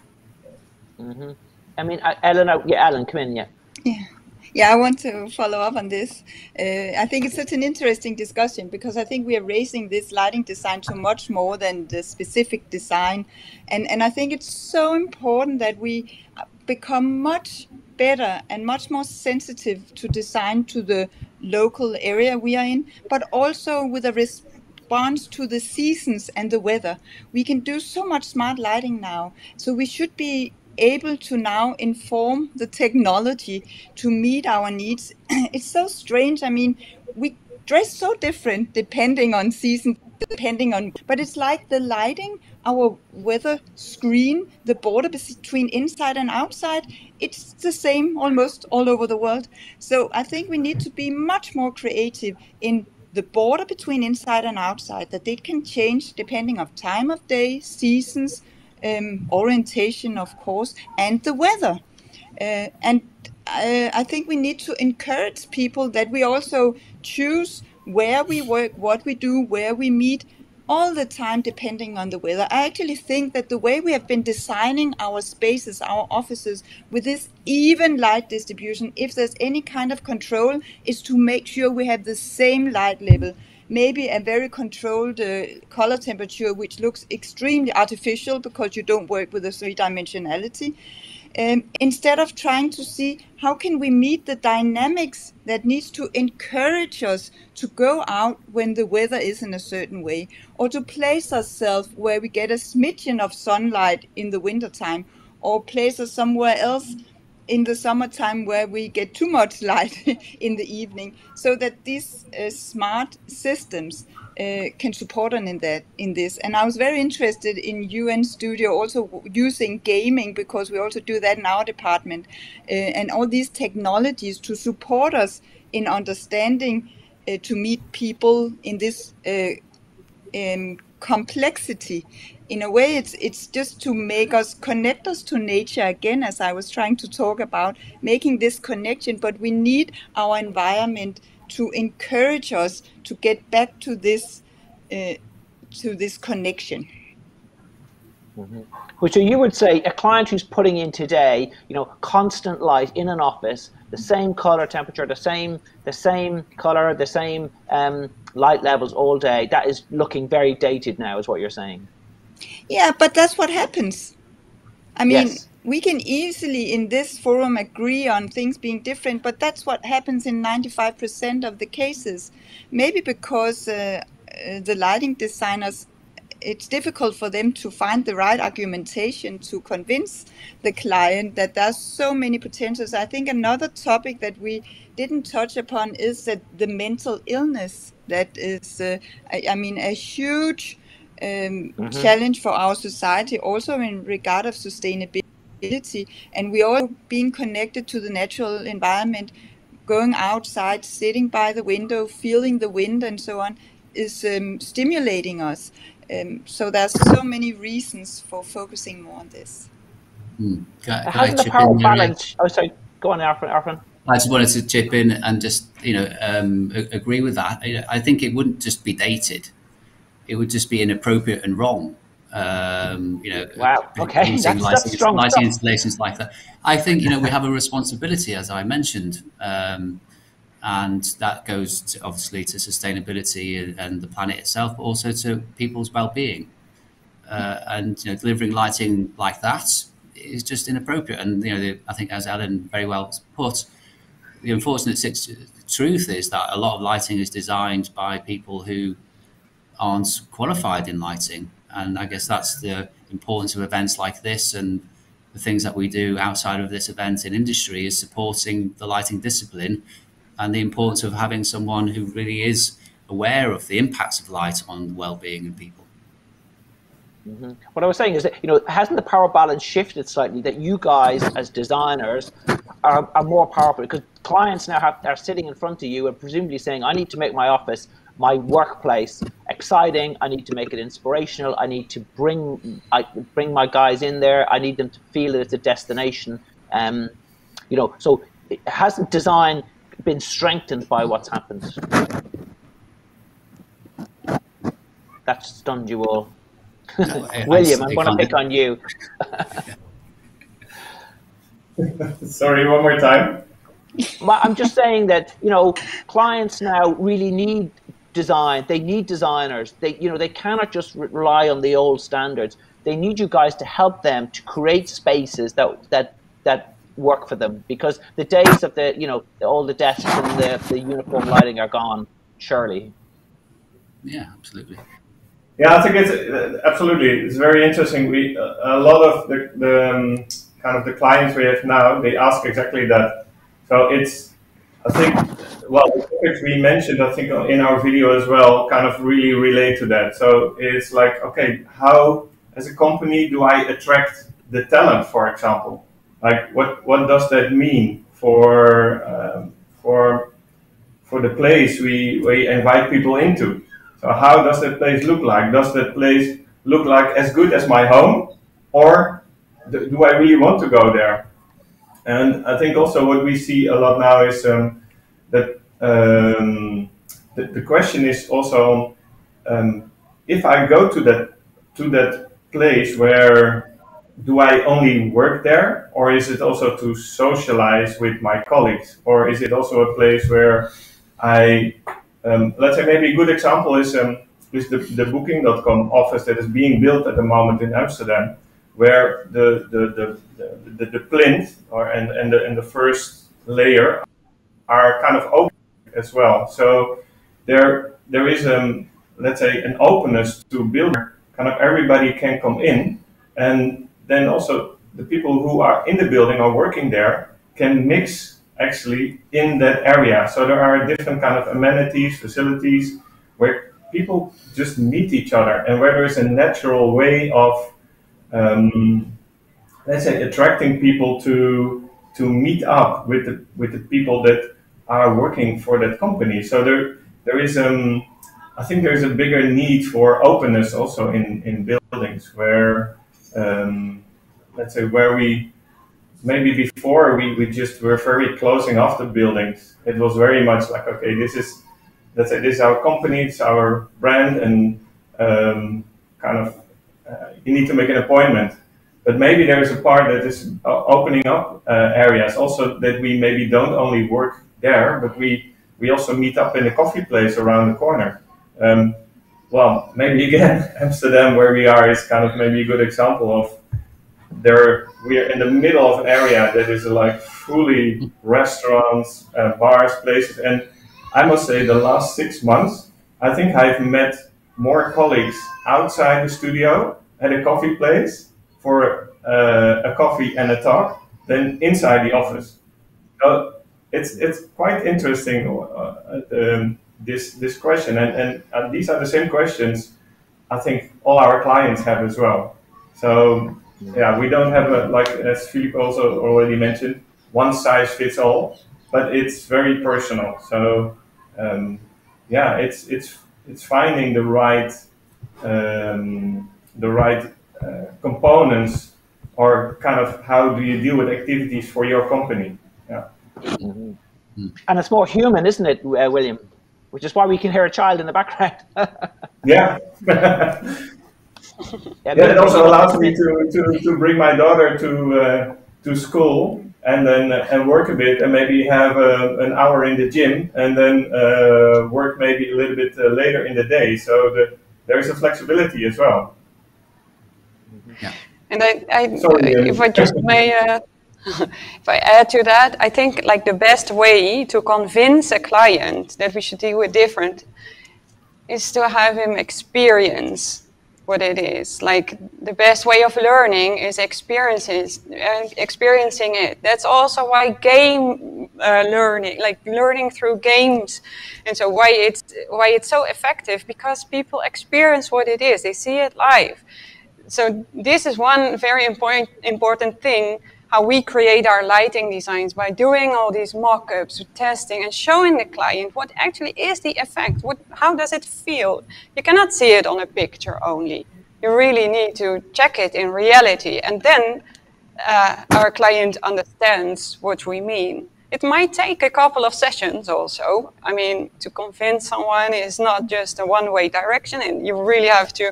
I mean, Alan, come in, Yeah, I want to follow up on this. I think it's such an interesting discussion, because I think we are raising this lighting design to much more than the specific design. And I think it's so important that we become much better and much more sensitive to design to the local area we are in, but also with a response to the seasons and the weather. We can do so much smart lighting now, so we should be able to now inform the technology to meet our needs. It's so strange. I mean, we dress so different depending on season, but it's like the lighting, our weather screen, the border between inside and outside, it's the same almost all over the world. So I think we need to be much more creative in the border between inside and outside, that it can change depending on time of day, seasons, orientation, of course, and the weather. And I think we need to encourage people that we also choose where we work, what we do, where we meet, all the time depending on the weather. I actually think that the way we have been designing our spaces, our offices, with this even light distribution, if there's any kind of control, is to make sure we have the same light level. Maybe a very controlled color temperature, which looks extremely artificial because you don't work with a three-dimensionality. Instead of trying to see how can we meet the dynamics that needs to encourage us to go out when the weather is in a certain way, or to place ourselves where we get a smidgen of sunlight in the wintertime, or place us somewhere else in the summertime where we get too much light in the evening, so that these smart systems can support us in this. And I was very interested in UN Studio also using gaming, because we also do that in our department, and all these technologies to support us in understanding to meet people in this complexity. In a way, it's just to make us connect us to nature again, as I was trying to talk about, making this connection. But we need our environment to encourage us to get back to this connection. Mm-hmm. Which you would say a client who's putting in today, constant light in an office, the same color temperature, the same color, the same light levels all day, that is looking very dated now, is what you're saying. Yeah, but that's what happens. I mean, yes. We can easily in this forum agree on things being different, but that's what happens in 95% of the cases. Maybe because the lighting designers, it's difficult for them to find the right argumentation to convince the client that there's so many potentials. I think another topic that we didn't touch upon is that the mental illness that is, a huge challenge for our society, also in regard of sustainability. And we all being connected to the natural environment, going outside, sitting by the window, feeling the wind and so on, is stimulating us. So there's so many reasons for focusing more on this. Hasn't the power balance? Oh, sorry. Go on, Arfon. I just wanted to chip in and just agree with that. I think it wouldn't just be dated; it would just be inappropriate and wrong. Wow. Okay, that's strong lighting stuff. installations like that. I think we have a responsibility, as I mentioned, and that goes obviously to sustainability and the planet itself, but also to people's well-being. And delivering lighting like that is just inappropriate. And I think, as Ellen very well put, the unfortunate truth is that a lot of lighting is designed by people who aren't qualified in lighting. And I guess that's the importance of events like this, and the things that we do outside of this event in industry is supporting the lighting discipline, and the importance of having someone who really is aware of the impacts of light on well-being of people. Mm-hmm. What I was saying is that, hasn't the power balance shifted slightly, that you guys as designers are more powerful, because clients now are sitting in front of you and presumably saying, I need to make my office, my workplace exciting, I need to make it inspirational, I need to bring my guys in there, I need them to feel that it's a destination. So hasn't design been strengthened by what's happened? That stunned you all. No, William, I'm going to pick on you. Sorry, one more time. I'm just saying that, clients now really need design. They need designers. They cannot just rely on the old standards. They need you guys to help them to create spaces that work for them, because the days of all the desks and the uniform lighting are gone, surely. Yeah, absolutely. Yeah, I think it's absolutely. It's very interesting. A lot of the kind of the clients we have now, they ask exactly that. So I think, the topics we mentioned, I think in our video as well, kind of really relate to that. So it's like, okay, how as a company do I attract the talent, for example? Like what does that mean for the place we invite people into? So how does that place look like? Does that place look like as good as my home, or do I really want to go there? And I think also what we see a lot now is that the question is also if I go to that place, where do I only work there, or is it also to socialize with my colleagues, or is it also a place where I let's say maybe a good example is the Booking.com office that is being built at the moment in Amsterdam, where the plinth and the first layer are kind of open as well. So there is let's say an openness to build. Kind of everybody can come in, and then also the people who are in the building or working there can mix actually in that area. So there are different kind of amenities, facilities where people just meet each other, and where there is a natural way of, let's say, attracting people to meet up with the people that are working for that company. So there is I think there's a bigger need for openness also in buildings where, let's say, where we maybe before we just were very closing off the buildings. It was very much like, okay, this is, let's say, this is our company, it's our brand, and kind of you need to make an appointment. But maybe there is a part that is opening up areas also, that we maybe don't only work there, but we also meet up in a coffee place around the corner. Well, maybe again, Amsterdam, where we are, is kind of maybe a good example of we are in the middle of an area that is like fully restaurants, bars, places. And I must say, the last 6 months, I think I've met more colleagues outside the studio at a coffee place for a coffee and a talk than inside the office. So it's quite interesting, this question, and these are the same questions I think all our clients have as well. So yeah, we don't have like, as Philippe also already mentioned, one size fits all, but it's very personal. So yeah, it's finding the right components, or kind of how do you deal with activities for your company. Yeah. And it's more human, isn't it, William? Which is why we can hear a child in the background. Yeah. It also allows me to bring my daughter to school, and then and work a bit, and maybe have an hour in the gym, and then work maybe a little bit later in the day. So there is a flexibility as well. Yeah. And if I just may, if I add to that, I think like the best way to convince a client that we should do it different is to have him experience what it is. Like the best way of learning is experiencing it. That's also why game learning, like learning through games, and so why it's so effective, because people experience what it is. They see it live. So this is one very important thing, how we create our lighting designs, by doing all these mock-ups, testing, and showing the client what actually is the effect. How does it feel? You cannot see it on a picture only. You really need to check it in reality, and then our client understands what we mean. It might take a couple of sessions also. I mean, to convince someone is not just a one-way direction, and you really have to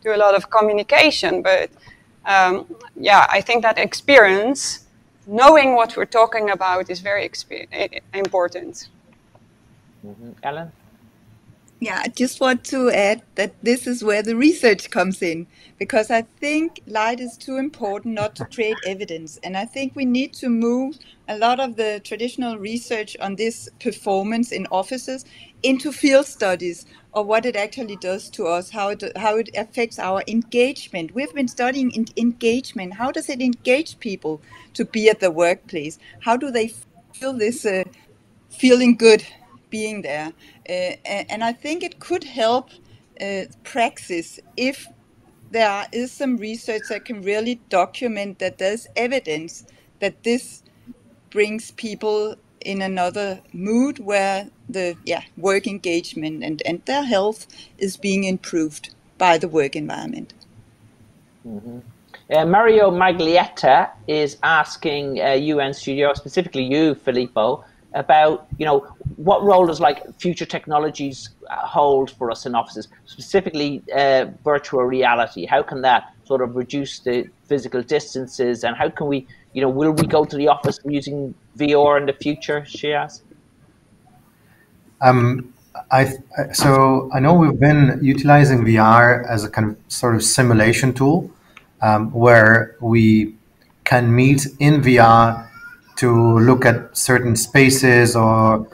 do a lot of communication. But yeah, I think that experience, knowing what we're talking about, is very important. Ellen? Yeah, I just want to add that this is where the research comes in, because I think light is too important not to create evidence. And I think we need to move a lot of the traditional research on this performance in offices into field studies of what it actually does to us, how it affects our engagement. We've been studying engagement. How does it engage people to be at the workplace? How do they feel this feeling good being there? And I think it could help praxis if there is some research that can really document that there's evidence that this brings people in another mood where the work engagement and their health is being improved by the work environment. Mario Maglietta is asking UN Studio, specifically you, Filippo, about, what role does like future technologies hold for us in offices, specifically virtual reality? How can that sort of reduce the physical distances, and how can we, will we go to the office using VR in the future, she asked? So I know we've been utilizing VR as a kind of sort of simulation tool, where we can meet in VR to look at certain spaces, or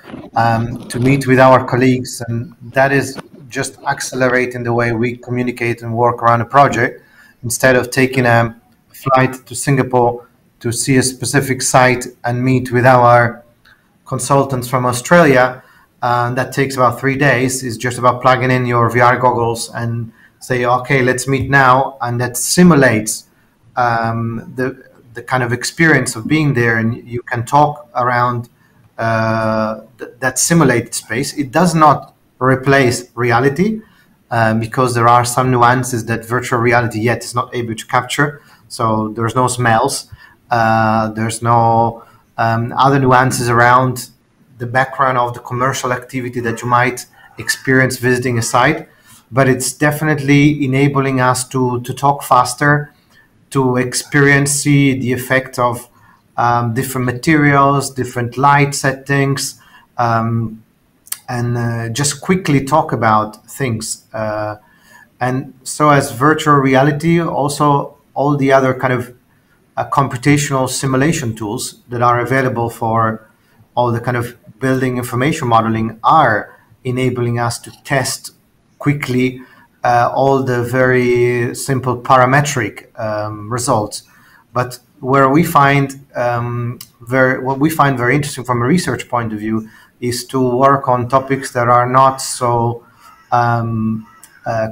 to meet with our colleagues, and that is just accelerating the way we communicate and work around a project. Instead of taking a flight to Singapore to see a specific site and meet with our consultants from Australia, that takes about 3 days is just about plugging in your VR goggles and say, okay, let's meet now, and that simulates the kind of experience of being there, and you can talk around that simulated space. It does not replace reality because there are some nuances that virtual reality yet is not able to capture. So there's no smells, there's no other nuances around the background of the commercial activity that you might experience visiting a site, but it's definitely enabling us to talk faster, to experience, see the effect of different materials, different light settings, and just quickly talk about things. And so as virtual reality, also all the other kind of computational simulation tools that are available for all the kind of building information modeling are enabling us to test quickly all the very simple parametric results. But where we find what we find very interesting from a research point of view is to work on topics that are not so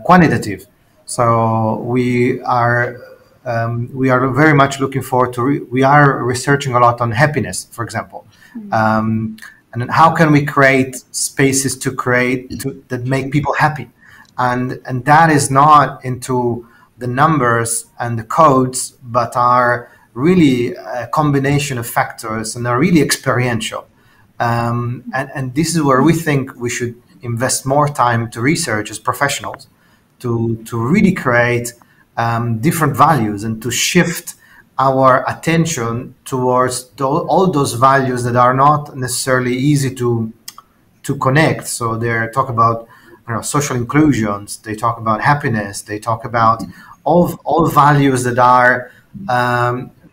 quantitative. So we are very much looking forward to. We are researching a lot on happiness, for example, and how can we create spaces that make people happy, and that is not into the numbers and the codes, but are really a combination of factors and are really experiential. And this is where we think we should invest more time to research as professionals, to really create different values and to shift our attention towards all those values that are not necessarily easy to connect. So they talk about social inclusions, they talk about happiness, they talk about all values that are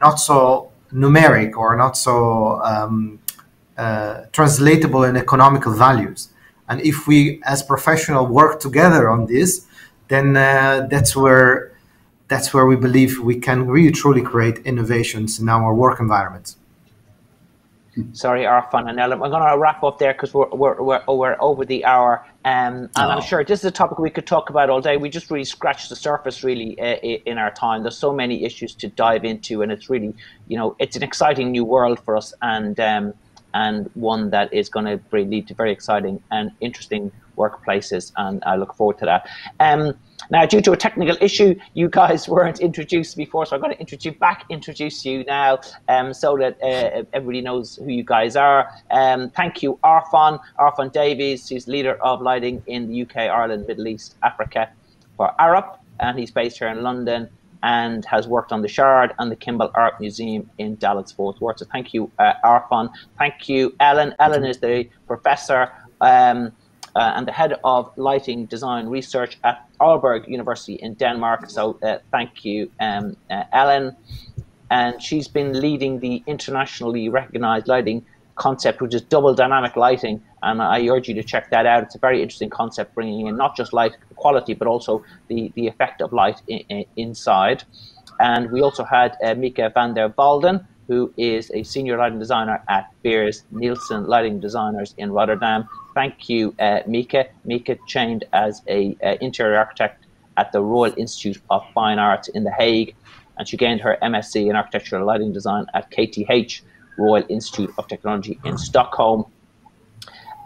not so numeric or not so translatable in economical values. And if we as professionals work together on this, then that's where we believe we can really truly create innovations in our work environments. Sorry, Arfon and Ellen, I'm going to wrap up there because we're over the hour, and I'm sure this is a topic we could talk about all day. We just really scratched the surface really in our time. There's so many issues to dive into, and it's really, it's an exciting new world for us, and one that is going to lead to very exciting and interesting workplaces, and I look forward to that. Now, due to a technical issue, you guys weren't introduced before, so I'm going to introduce you now, so that everybody knows who you guys are. Thank you, Arfon Davies, who's leader of lighting in the UK, Ireland, Middle East, Africa for Arup, and he's based here in London and has worked on the Shard and the Kimball Art Museum in Dallas Fort Worth. So thank you, Arfon. Thank you, Ellen. Ellen is the professor and the head of lighting design research at Aalborg University in Denmark. So thank you, Ellen. And she's been leading the internationally recognized lighting concept, which is double dynamic lighting. And I urge you to check that out. It's a very interesting concept, bringing in not just light quality, but also the effect of light inside. And we also had Mika van der Walden, who is a senior lighting designer at Beers Nielsen Lighting Designers in Rotterdam. Thank you, Mika. Mika trained as an interior architect at the Royal Institute of Fine Arts in The Hague, and she gained her MSc in Architectural Lighting Design at KTH, Royal Institute of Technology in Stockholm.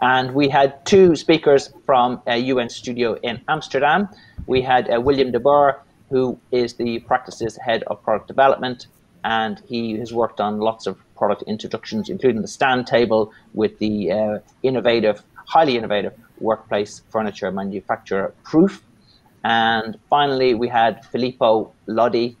And we had two speakers from UN Studio in Amsterdam. We had William de Boer, who is the practice's head of product development, and he has worked on lots of product introductions, including the stand table with the highly innovative workplace furniture manufacturer Proof. And finally, we had Filippo Lodi,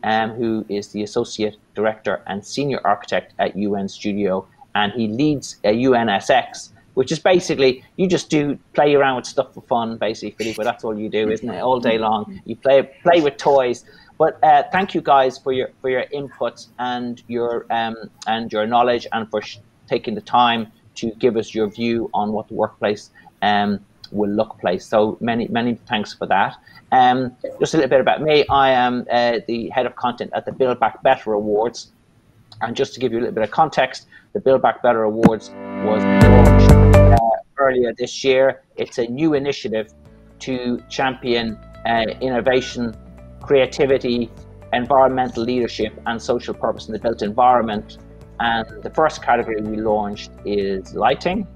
who is the associate director and senior architect at UN Studio, and he leads UNSX, which is basically, you just play around with stuff for fun, basically, Filippo. That's all you do, isn't it? All day long, you play with toys. But thank you guys for your input and your knowledge, and for taking the time to give us your view on what the workplace will look like. So many thanks for that. Just a little bit about me. I am the head of content at the Build Back Better Awards. And just to give you a little bit of context, the Build Back Better Awards was launched earlier this year. It's a new initiative to champion innovation, creativity, environmental leadership, and social purpose in the built environment. And the first category we launched is lighting,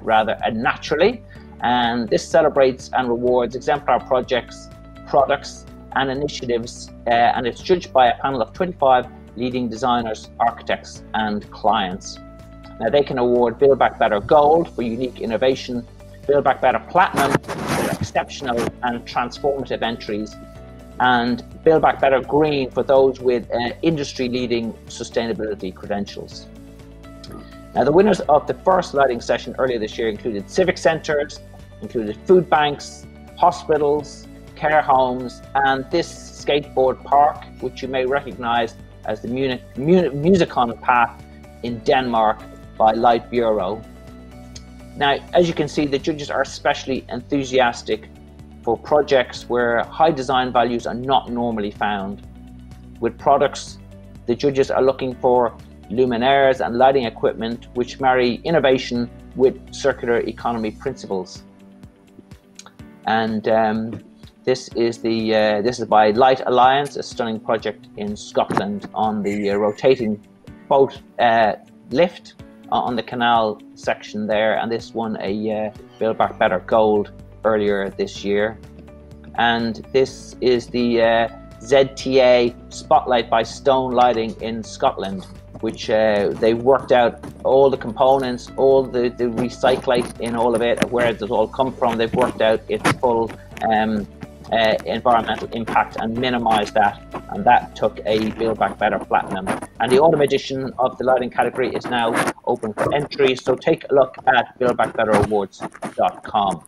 rather naturally. And this celebrates and rewards exemplar projects, products, and initiatives, and it's judged by a panel of 25 leading designers, architects, and clients. Now they can award Build Back Better Gold for unique innovation, Build Back Better Platinum for exceptional and transformative entries, and Build Back Better Green for those with industry-leading sustainability credentials. Now the winners of the first lighting session earlier this year included civic centres, included food banks, hospitals, care homes, and this skateboard park, which you may recognise as the Musicon Path in Denmark by Light Bureau. Now, as you can see, the judges are especially enthusiastic for projects where high design values are not normally found. With products, the judges are looking for luminaires and lighting equipment which marry innovation with circular economy principles. And this is by Light Alliance, a stunning project in Scotland on the rotating boat lift on the canal section there, and this won a Build Back Better Gold earlier this year. And this is the ZTA Spotlight by Stone Lighting in Scotland, which they worked out all the components, all the recyclate in all of it, where does it all come from. They've worked out its full environmental impact and minimized that, and that took a Build Back Better Platinum. And the autumn edition of the lighting category is now open for entry, so take a look at buildbackbetterawards.com.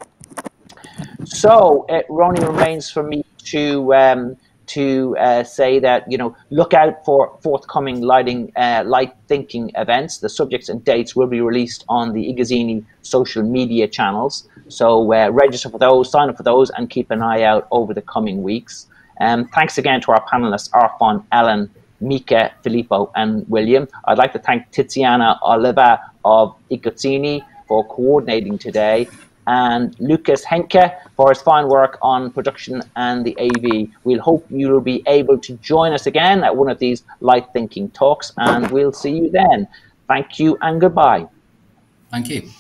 So it only remains for me to say that, you know, look out for forthcoming light thinking events. The subjects and dates will be released on the iGuzzini social media channels. So register for those, sign up for those, and keep an eye out over the coming weeks. Thanks again to our panelists, Arfon, Ellen, Mika, Filippo, and William. I'd like to thank Tiziana Oliva of iGuzzini for coordinating today, and Lucas Henke for his fine work on production and the AV. We'll hope you will be able to join us again at one of these Light Thinking Talks, and we'll see you then. Thank you and goodbye. Thank you.